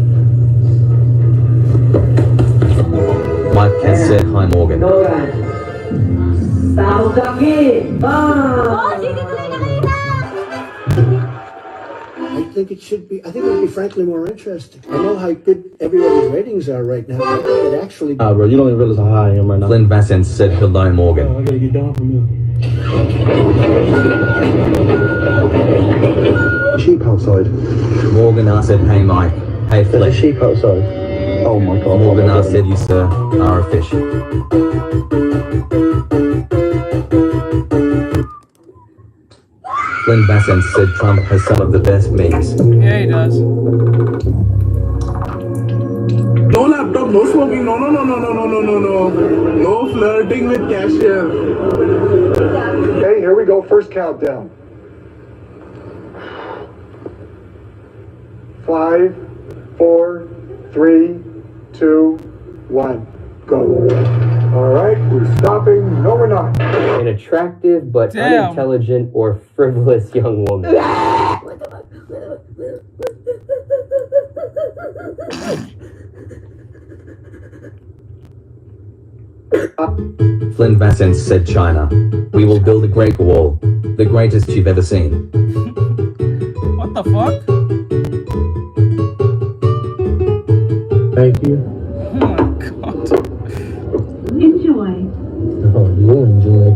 Mike has said hi, Morgan. Stop talking. think it should be. I think it would be frankly more interesting. I know how good everybody's ratings are right now. I think it actually. Bro, you don't even realize how high I am right now. Flynn Vassen said hello, Morgan. I gotta get down from here. Sheep outside. Morgan R said, hey Mike. Hey There's a Flesh. sheep outside. Oh my god. Morgan R said, you sir are a fish. Flynn Vassen said Trump has some of the best memes. Yeah, he does. No laptop, no smoking, no. No flirting with cashier. Okay, here we go. First countdown. 5, 4, 3, 2, 1, go. All right, we're stopping. No, we're not. An attractive but unintelligent or frivolous young woman. Flynn Vassen said China. We will build a great wall. The greatest you've ever seen. What the fuck? Thank you. Oh my god. Enjoy. Oh, you enjoy.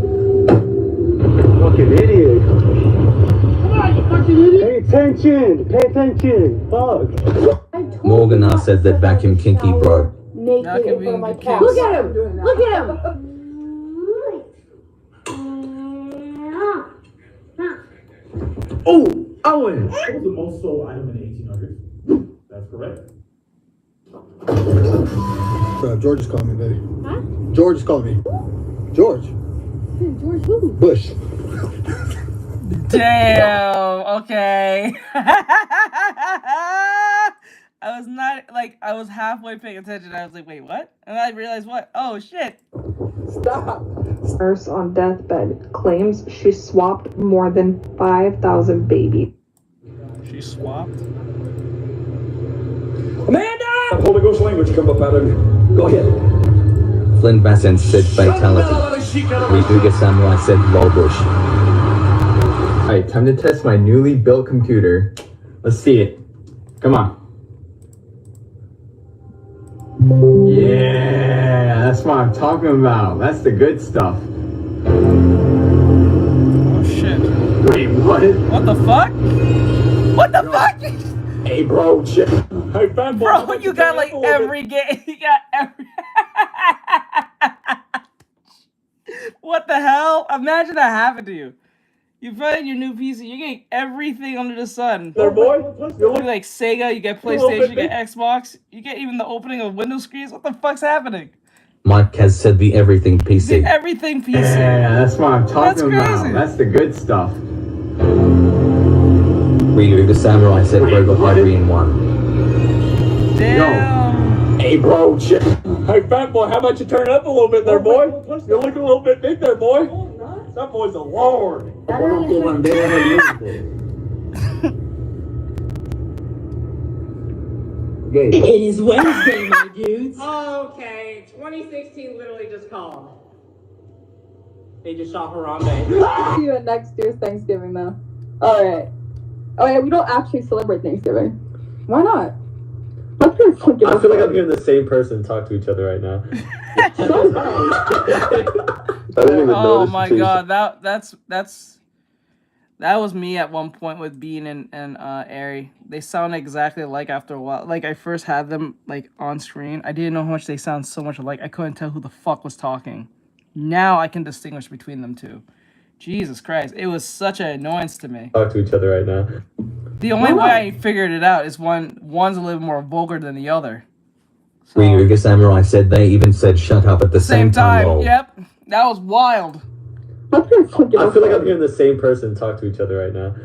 Fucking idiot. Come on, you fucking idiot. Pay attention. Fuck. Morgan R said that vacuum kinky bro. Naked in front of my cat. Look at him! Look at him! Oh, Owen! What was the most sold item in the 1800s? That's correct. George is calling me, baby. Huh? George is calling me. George. George who? Bush. Damn. Okay. I was halfway paying attention. I was like, wait, what? And I realized what? Oh shit. Stop. Nurse on deathbed claims she swapped more than 5,000 babies. She swapped? Amanda! Holy Ghost language come up out of you. Go ahead. Flynn Vassen said fatality. Ryuga Samurai said lol bush. Alright, time to test my newly built computer. Let's see it. Come on. Yeah, that's what I'm talking about. That's the good stuff. Oh shit. Wait, what? What the fuck? What the fuck? Hey, bro, shit. Hey, fat boy. Bro, you got like every game. You got every. What the hell? Imagine that happened to you. You find your new PC, you're getting everything under the sun. There, boy. You get like Sega, you get PlayStation, you get Xbox, you get even the opening of Windows screens. What the fuck's happening? Mike has said the everything PC. The everything PC. Yeah, that's what I'm talking about. crazy. That's the good stuff. Ryuga Samurai said Robo Hybrian 1. Damn. Hey, bro, shit. Hey, fat boy, how about you turn up a little bit there, boy? You're looking a little bit big there, boy. That boy's a lord. It is Wednesday, my dudes. Okay, 2016 literally just called. They just shot Harambe. See you at next year's Thanksgiving, though. Alright. Oh, yeah, we don't actually celebrate Thanksgiving. Why not? I feel like I'm hearing the same person talk to each other right now. I didn't even Oh notice. my god, that was me at one point with Bean and Airy. They sound exactly alike after a while. Like I first had them like on screen. I didn't know how much they sound so much alike. I couldn't tell who the fuck was talking. Now I can distinguish between them two. Jesus Christ, it was such an annoyance to me. Talk to each other right now. The only way I figured it out is one's a little more vulgar than the other. Ryuga Samurai said they even said shut up at the same time. Lol. Yep, that was wild. I feel like I'm hearing the same person talk to each other right now.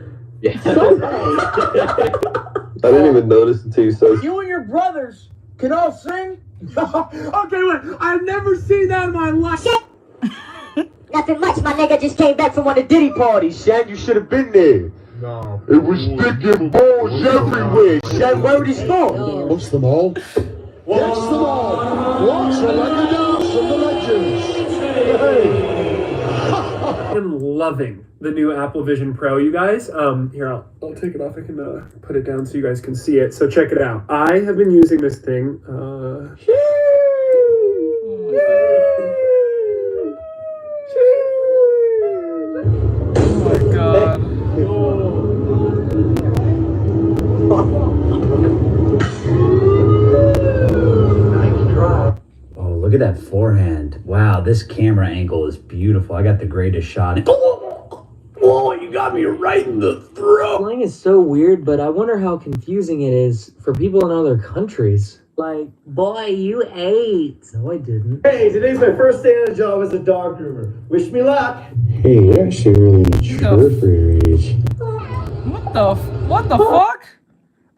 I didn't even notice until you said. You and your brothers can all sing? Okay, wait. I've never seen that in my life. Nothing much, my nigga just came back from one of the Diddy parties, Shan. You should have been there. No. It was sticking balls everywhere. Shan, word is strong. Watch them all. Watch them all. Watch the legendary from the legends. Hey. I'm loving the new Apple Vision Pro, you guys. Here, I'll take it off. I can put it down so you guys can see it. So check it out. I have been using this thing. Oh my god. Oh, look at that forehand. Wow, this camera angle is beautiful. I got the greatest shot. Oh, you got me right in the throat. Slang is so weird, but I wonder how confusing it is for people in other countries. Like, boy, you ate. No, I didn't. Hey, today's my first day on a job as a dog groomer. Wish me luck. Hey, you're actually really mature for your age. What the fuck?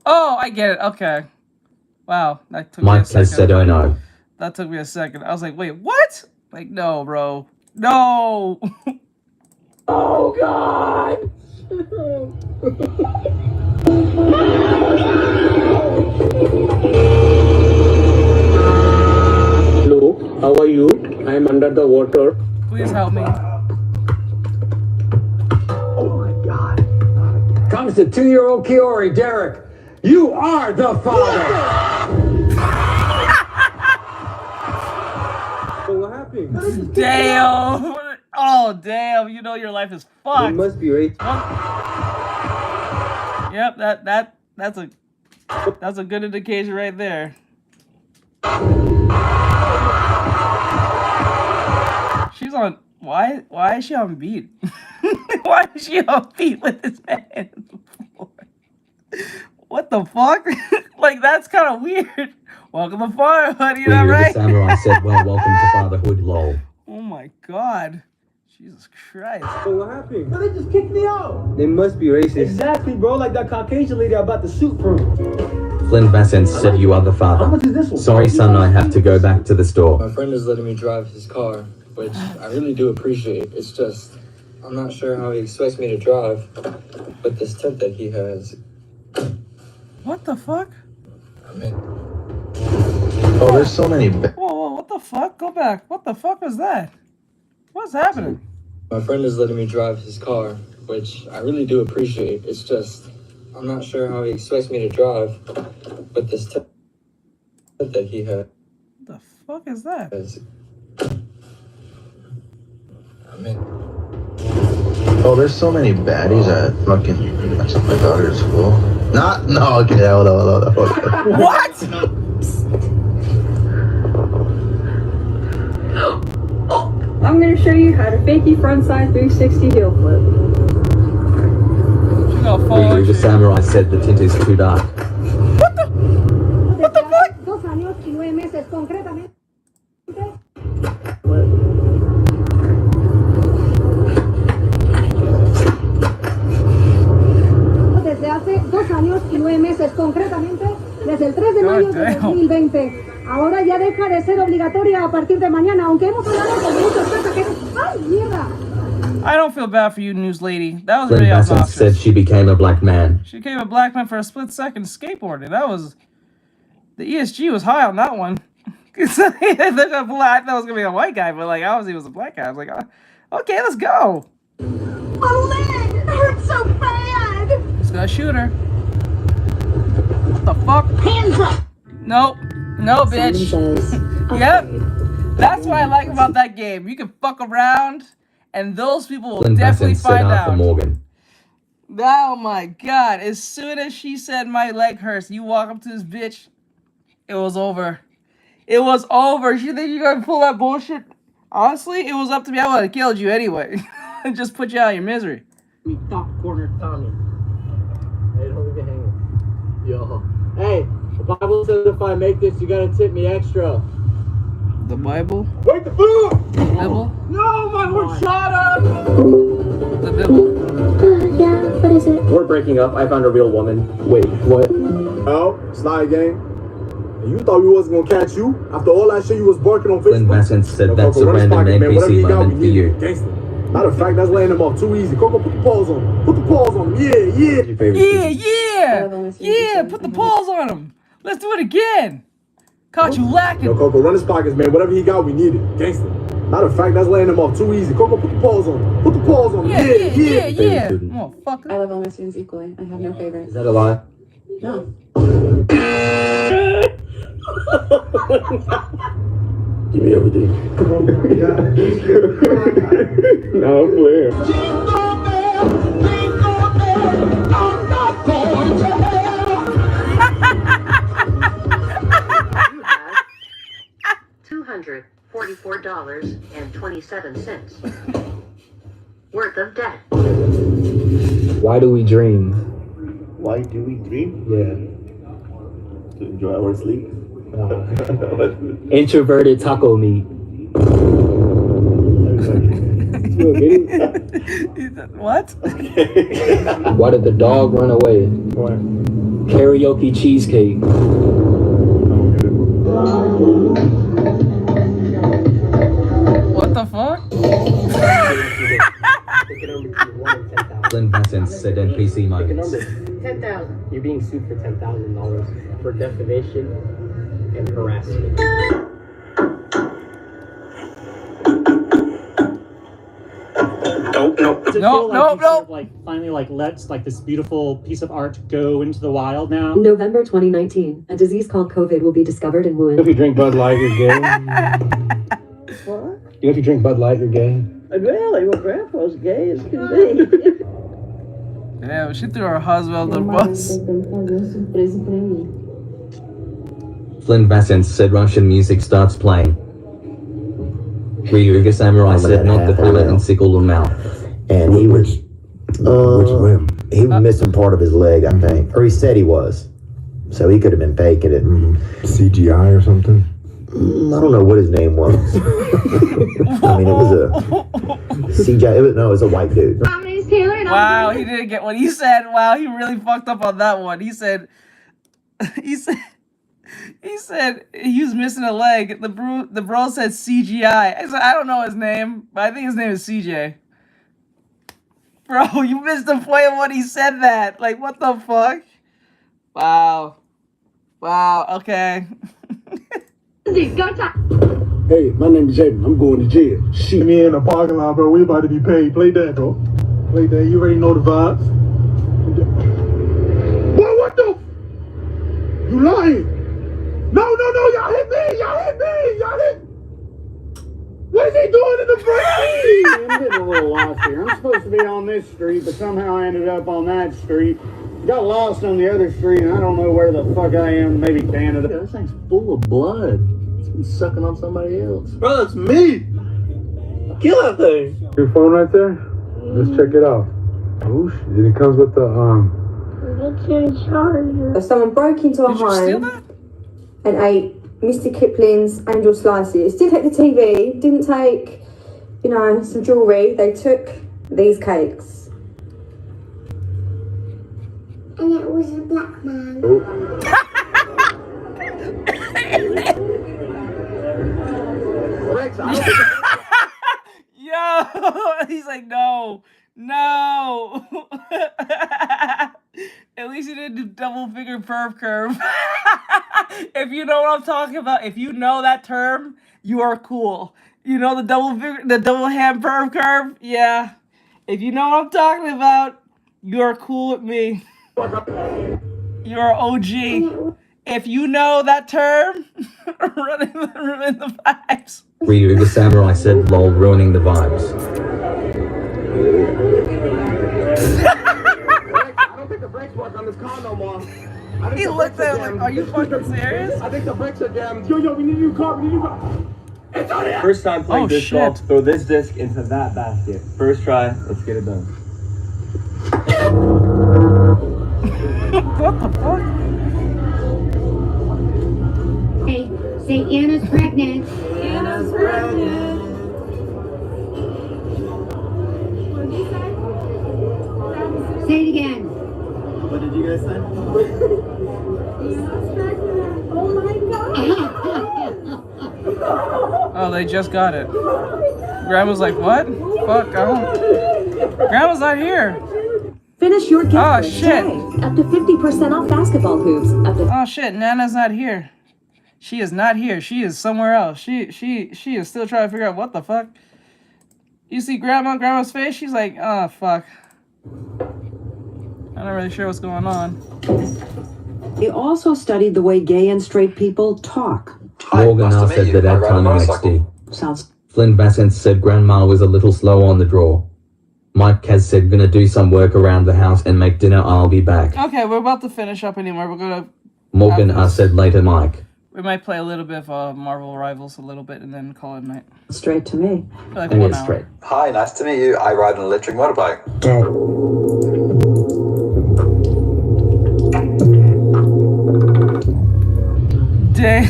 Oh, I get it. Okay. Wow, that took me a Mike second. has said, "Oh no." That took me a second. I was like, wait, what? Like, no, bro. No. Oh, God. Hello, how are you? I am under the water. Please help me. Oh my God. Comes to 2-year-old Kiori, Derek. You are the father. What happened? Damn. Oh, damn. You know your life is fucked. It must be right. Yep, that's a good indication right there. She's on. Why is she on beat? Why is she on beat with this man? What the fuck? Like, that's kind of weird. Welcome to fatherhood, you know, right? The samurai said, "Well, welcome to fatherhood, lol." Oh my god. Jesus Christ. So what happened? No, they just kicked me out. They must be racist. Exactly, bro. Like that Caucasian lady I bought the suit from. Flynn Vassant said, "You are the father." How much is this one? Sorry, son, I have to go back to the store. My friend is letting me drive his car, which I really do appreciate. It's just, I'm not sure how he expects me to drive with this tent that he has. What the fuck? Oh, there's so many. Whoa, what the fuck? Go back. What the fuck was that? What's happening? My friend is letting me drive his car, which I really do appreciate. It's just, I'm not sure how he expects me to drive with this tent that he has. What the fuck is that? Oh, there's so many baddies at fucking. That's at my daughter's school. No, okay, hold on. What? I'm going to show you how to fakie frontside 360 heel flip. The samurai said the tint is too dark. What the fuck? 2 años y 9 meses, concretamente. Desde hace 2 años y 9 meses, concretamente, desde el 3 de mayo de 2020. Ahora ya deja de ser obligatoria a partir de mañana, aunque hemos hablado con muchos pasajeros. ¡Ay, mierda! I don't feel bad for you, news lady. That was Flynn really Vassant obnoxious. said she became a black man. She became a black man for a split second skateboarding. That was... The ESG was high on that one. I thought it was going to be a white guy, but like, obviously it was a black guy. I was like, okay, let's go. My leg hurts so bad! Just gotta shoot her. What the fuck? Hands up! Nope. No, bitch. Yep. That's what I like about that game. You can fuck around, and those people will Flynn definitely Vassant said find Arthur out. Morgan. Oh my god. As soon as she said my leg hurts, you walk up to this bitch, it was over. It was over. You think you're gonna pull that bullshit? Honestly, it was up to me. I would have killed you anyway. And just put you out of your misery. Me top corner Tommy. Hey, don't leave it hanging. Yo. Hey, the Bible says if I make this, you gotta tip me extra. The Bible? Wait, the food! The Bible? No, my horchata! The Bible. Yeah, what is it? We're breaking up. I found a real woman. Wait, what? Oh, it's not a game. And you thought we wasn't gonna catch you after all that shit you was barking on Flynn Facebook? Vassant said Yo, that's Coco, a run his random pocket, man. Whatever NPC you got, moment we for need you. it. Gangster. Matter of fact, that's laying him off too easy. Coco, put the paws on him. Put the paws on him. Yeah, put the paws on him. Let's do it again. Caught you lacking. Yo, Coco, run his pockets, man. Whatever he got, we need it. Gangster. Matter of fact, that's laying them off too easy. Coco, put the paws on them. Put the paws on them. Yeah. Motherfucker. I love all my students equally. I have no favorites. Is that a lie? No. Give me everything. No, clear. $244.27 worth of debt. Why do we dream? Why do we dream? Yeah. To enjoy our sleep. Introverted taco meat. What? Why did the dog run away? Karaoke cheesecake. What the fuck? Lynn Vincent said NPC moments. 10,000. You're being sued for $10,000 for defamation and harassment. No. Like finally, like lets like this beautiful piece of art go into the wild now. November 2019, a disease called COVID will be discovered in Wuhan. If you drink Bud Light, you're gay. What? If you drink Bud Light, you're gay. Really? Well, Grandpa's gay as can be. Damn, she threw her husband under the bus. Flynn Vincent said Russian music starts playing. Ryuga Samurai said not the bullet and sickle the mouth. And he was, Which limb? he was missing part of his leg, I think. Or he said he was. So he could have been faking it. CGI or something? I don't know what his name was. I mean, it was a CGI. It was a white dude. Wow, he didn't get what he said. Wow, he really fucked up on that one. He said he was missing a leg. The bro said CGI. I said, I don't know his name, but I think his name is CJ. Bro, you missed the point of what he said that. Like, what the fuck? Wow. Okay. Hey, my name is Jaden. I'm going to jail. Shoot me in the parking lot, bro. We about to be paid. Play that, bro. Play that. You already know the vibes. Boy, what the? You lying? No. Y'all hit me. What is he doing in the front? I'm getting a little lost here. I'm supposed to be on this street, but somehow I ended up on that street. Got lost on the other street, and I don't know where the fuck I am. Maybe Canada. This thing's full of blood. It's been sucking on somebody else. Bro, that's me. Kill that thing. Your phone right there? Let's check it out. Oh shit! It comes with the If someone broke into a home and ate Mr. Kipling's Angel Slices, didn't take the TV, didn't take, some jewellery, they took these cakes. And it was a black man. Yo, he's like, no. At least he didn't do double finger perv curve. If you know what I'm talking about, if you know that term, you are cool. You know the double hand perv curve? Yeah. If you know what I'm talking about, you are cool with me. You're OG. If you know that term, ruin the vibes. Ryuga Samurai said lol, ruining the vibes. I don't think the brakes work on this car no more. He looked at him like, are you fucking serious? I think the brakes are jammed. Yo, we need a new car. It's on it. First time playing disc golf, throw this disc into that basket. First try, let's get it done. What the fuck? Hey, say Anna's pregnant. Anna's pregnant. Say it again. What did you guys say? Anna's pregnant. Oh my god. Oh, they just got it. Grandma's like, what? Fuck, I don't. Grandma's not here. Finish your gift Oh, list shit. today. Up to 50% off basketball hoops. Oh shit, Nana's not here. She is not here. She is somewhere else. She is still trying to figure out what the fuck. You see grandma's face? She's like, oh fuck. I'm not really sure what's going on. They also studied the way gay and straight people talk. Morgan R said that at time XD. Sounds. Flynn Bassett said grandma was a little slow on the draw. Mike Kaz said gonna do some work around the house and make dinner, I'll be back. Okay, we're about to finish up anymore. We're gonna... Morgan R said later Mike. We might play a little bit of Marvel Rivals a little bit and then call it a night. Straight to me. Like 1 hour. Straight. Hi, nice to meet you. I ride an electric motorbike. Gay. Day.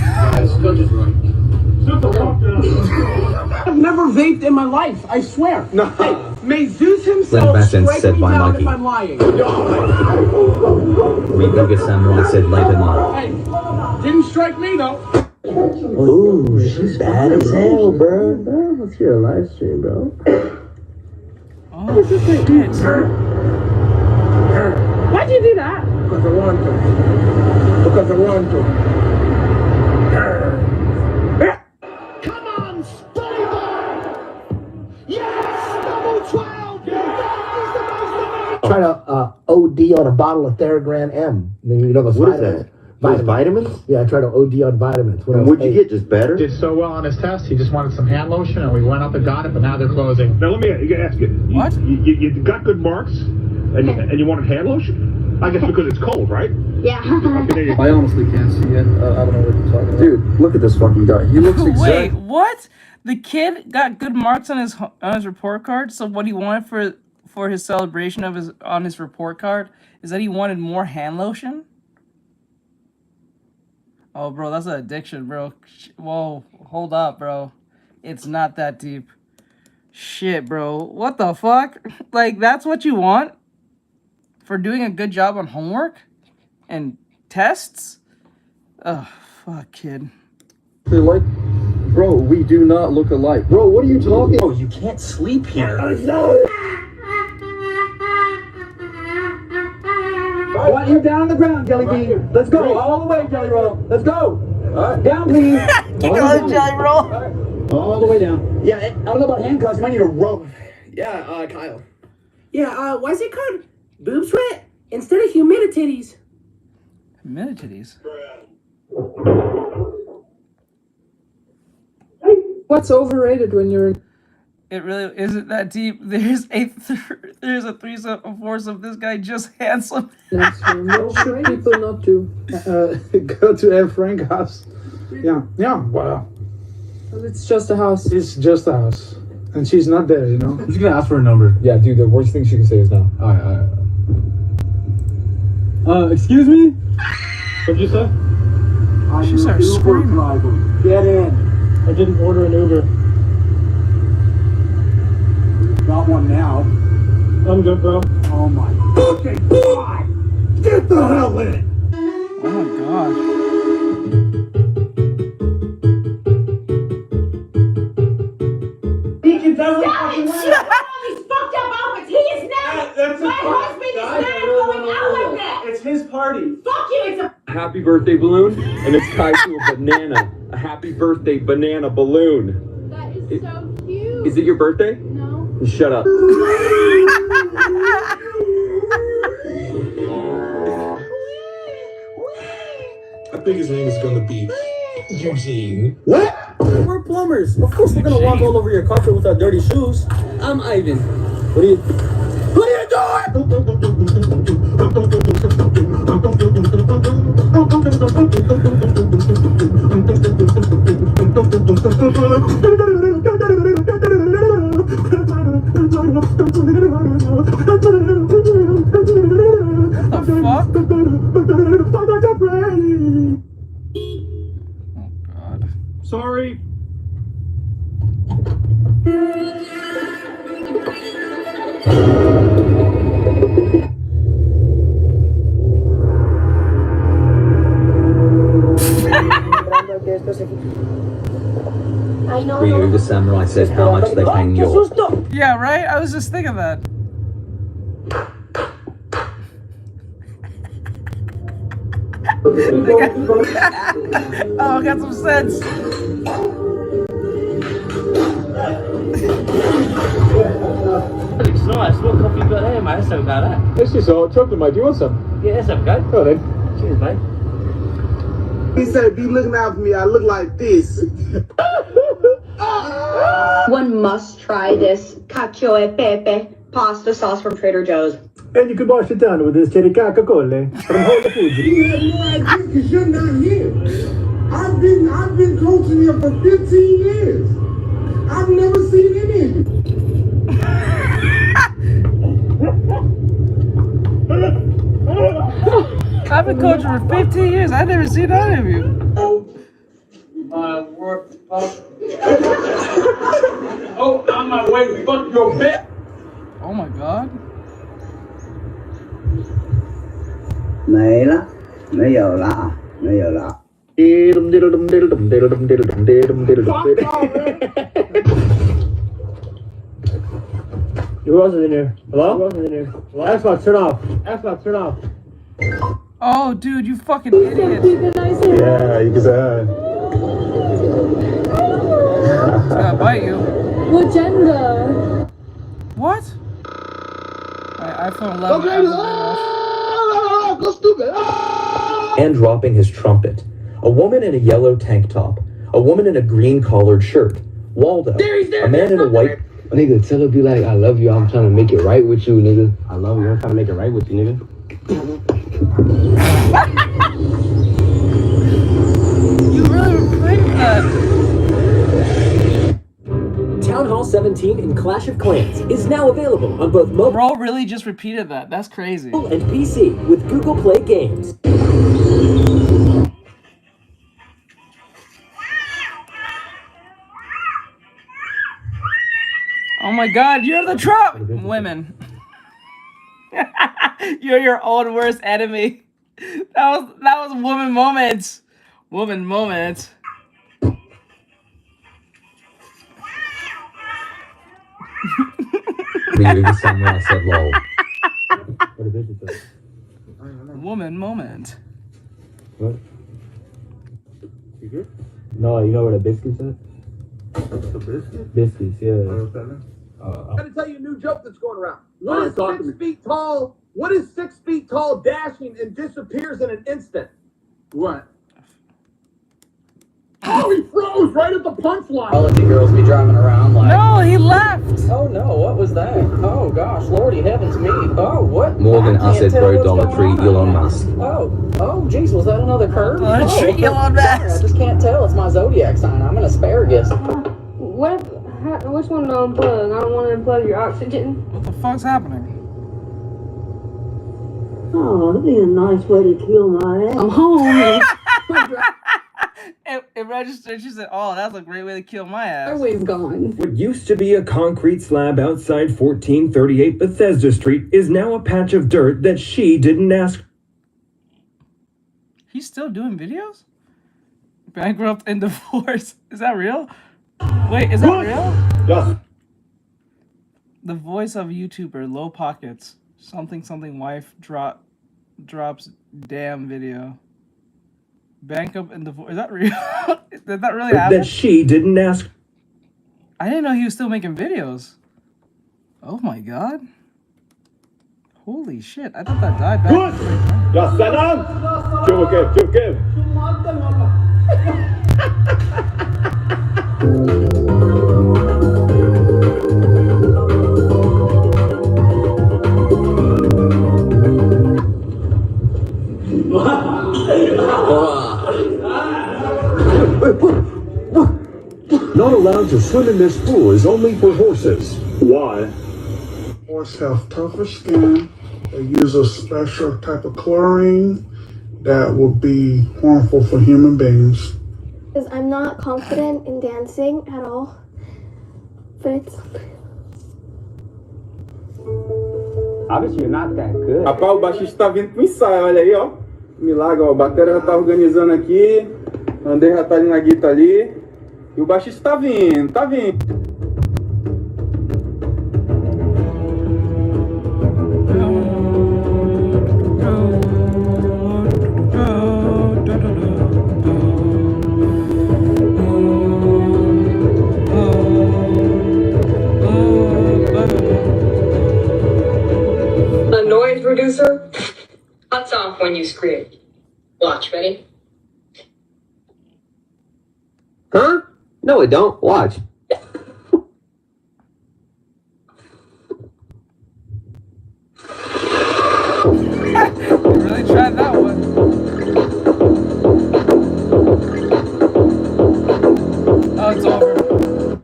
I've never vaped in my life, I swear. No. Hey, may Zeus himself Flynn strike said me by down Mikey. if I'm lying. Ryuga Samurai said later Mike. Hey, didn't strike me though. Ooh, she's bad as hell, bro. Let's hear a live stream, bro. Oh, shit. Why'd you do that? Because I want to. Because I want to. Come on, Spider! Yes! Double 12! Try to OD on a bottle of Theragram M. You know those What is vitamins? that? Those vitamins? Yeah, I tried to OD on vitamins. And what'd you get? Just better? Did so well on his test. He just wanted some hand lotion, and we went up and got it. But now they're closing. Now let me ask you. What? You got good marks, and you wanted hand lotion? I guess because it's cold, right? Yeah. I honestly can't see it. I don't know what you're talking about. Dude, look at this fucking guy. He looks Wait, what? The kid got good marks on his report card. So what he wanted for his celebration of his report card is that he wanted more hand lotion. Oh, bro, that's an addiction, bro. Whoa, hold up, bro. It's not that deep. Shit, bro. What the fuck? Like, that's what you want for doing a good job on homework and tests? Oh, fuck, kid. They're like, bro, we do not look alike. Bro, what are you talking about? Oh, you can't sleep here. I want you down on the ground, Jelly Bean. Let's go. All the way, Jelly Roll. Let's go. Down, please. Keep going, Jelly Roll. All the way down. Yeah, I don't know about handcuffs. You might need a rope. Yeah, Kyle. Yeah, why is it called boob sweat instead of humidities? Humidities? What's overrated when you're in... It really isn't that deep. There's a threesome, a foursome. This guy just handsome. What should people not do? Go to Anne Frank's house. Yeah, well, Well, it's just a house. it's just a house. And she's not there, you know? He's gonna ask for a number. Yeah, dude, the worst thing she can say is no. Alright. Excuse me? What'd you say? She started screaming. Get in. I didn't order an Uber. Got one now. I'm good, bro. Oh my fucking God! Get the hell in! Oh my god. Deacon's every fucking way. Shut up! These fucked up outfits. He is now. My husband is not going out like that. It's his party. Fuck you. It's a Happy birthday balloon, and it's tied to a banana. A happy birthday banana balloon. That is so cute. Is it your birthday? No. Shut up. I think his name is gonna be Eugene. What? We're plumbers. Of course we're gonna walk all over your carpet with our dirty shoes. I'm Ivan. What are you Sorry. Ryuga Samurai said how much they paying you. Yeah, right? I was just thinking that. Oh, got some sense. I smell coffee got there, mate. That's so about that. This is all chocolate, mate. Do you want some? Yeah, that's okay. Go then. Cheers, mate. He said, be looking out for me. I look like this. One must try this cacio e pepe pasta sauce from Trader Joe's. And you can wash it down with this cherry Coca-Cola from Whole Foods. You have no idea because you're not here. I've been coaching here for 15 years. I've never seen any of you. I've been coaching for 15 years. I've never seen any of you. My work. Oh, on my way to fuck your bitch. Oh my god. 没了，没有了啊，没有了。 Who else is in here? Hello? Who else is in here? Hello? Xbox, turn off. Xbox, turn off. Oh, dude, you fucking idiot. Yeah, you can say hi. It's gonna bite you. What gender? What? My iPhone 11 Go stupid. And dropping his trumpet. A woman in a yellow tank top. A woman in a green collared shirt. Waldo. A man in a white... Nigga, tell her be like, I love you, I'm trying to make it right with you, nigga. I love you, I'm trying to make it right with you, nigga. You really replayed that. Town Hall 17 in Clash of Clans is now available on both mobile. Bro really just repeated that. That's crazy. And PC with Google Play Games. Oh my god, you're the Trump women. You're your own worst enemy. That was woman moment. Woman moment. Somewhere I said lol. Woman moment. What? You good? No, you know where the biscuits at? The biscuit? Biscuits, yeah. I'm gonna tell you a new joke that's going around. What is 6 feet tall? What is 6 feet tall dashing and disappears in an instant? What? Oh, he froze right at the punchline. All of you girls be driving around like... No, he left. Oh no, what was that? Oh gosh, Lordy heavens me. Oh, what? More than I us can't at tell what's Dollar going Tree, on. Elon Musk. Oh geez, was that another curve? Dollar Tree, Elon Musk. I just can't tell, it's my zodiac sign. I'm an asparagus. Which one to unplug? I don't want to unplug your oxygen. What the fuck's happening? Oh, that'd be a nice way to kill my ass. I'm home. It registered. She said, "Oh, that's a great way to kill my ass." Always gone. What used to be a concrete slab outside 1438 Bethesda Street is now a patch of dirt that she didn't ask. He's still doing videos? Bankrupt and divorced. Is that real? Wait, is that real? Yes. The voice of YouTuber, Low Pockets. Something wife drops damn video. Bankrupt and divorced. Is that real? Did that really happen? That she didn't ask. I didn't know he was still making videos. Oh my god. Holy shit. I thought that died back. Ya salam. Çabuk ev. Not allowed to swim in this pool is only for horses. Why? Horses have tougher skin. They use a special type of chlorine that will be harmful for human beings. Because I'm not confident in dancing at all. But it's... Obviously, you're not that good. Rapaz, o baixista tá vindo pro ensaio, olha aí, ó. Milagre, ó. A bateria já tá organizando aqui. O André já tá ali na guitarra ali. E o baixista tá vindo, tá vindo. producer? Cuts off when you scream. Watch, ready? Huh? No, it don't. Watch. Really tried that one. Oh, it's over.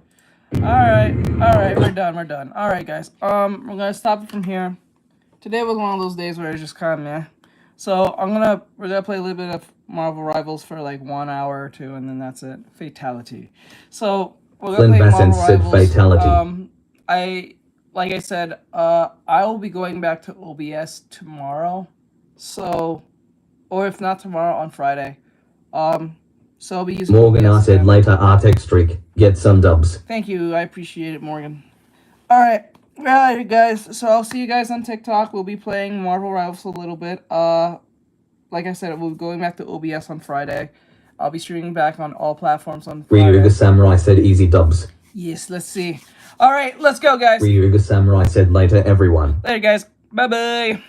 Alright, we're done. Alright, guys. We're gonna stop it from here. Today was one of those days where it's just kind of meh. So we're gonna play a little bit of Marvel Rivals for like 1 hour or two, and then that's it. Fatality. So we're gonna play Marvel Rivals. Fatality. Like I said, I will be going back to OBS tomorrow. So, or if not tomorrow, on Friday. So I'll be using Morgan OBS said later Artextric. Get some dubs. Thank you. I appreciate it, Morgan. Alright, guys. So I'll see you guys on TikTok. We'll be playing Marvel Rivals a little bit. Like I said, we'll be going back to OBS on Friday. I'll be streaming back on all platforms on Friday. Ryuga Samurai said easy dubs. Yes, let's see. Alright, let's go, guys. Ryuga Samurai said later, everyone. Later, guys. Bye-bye.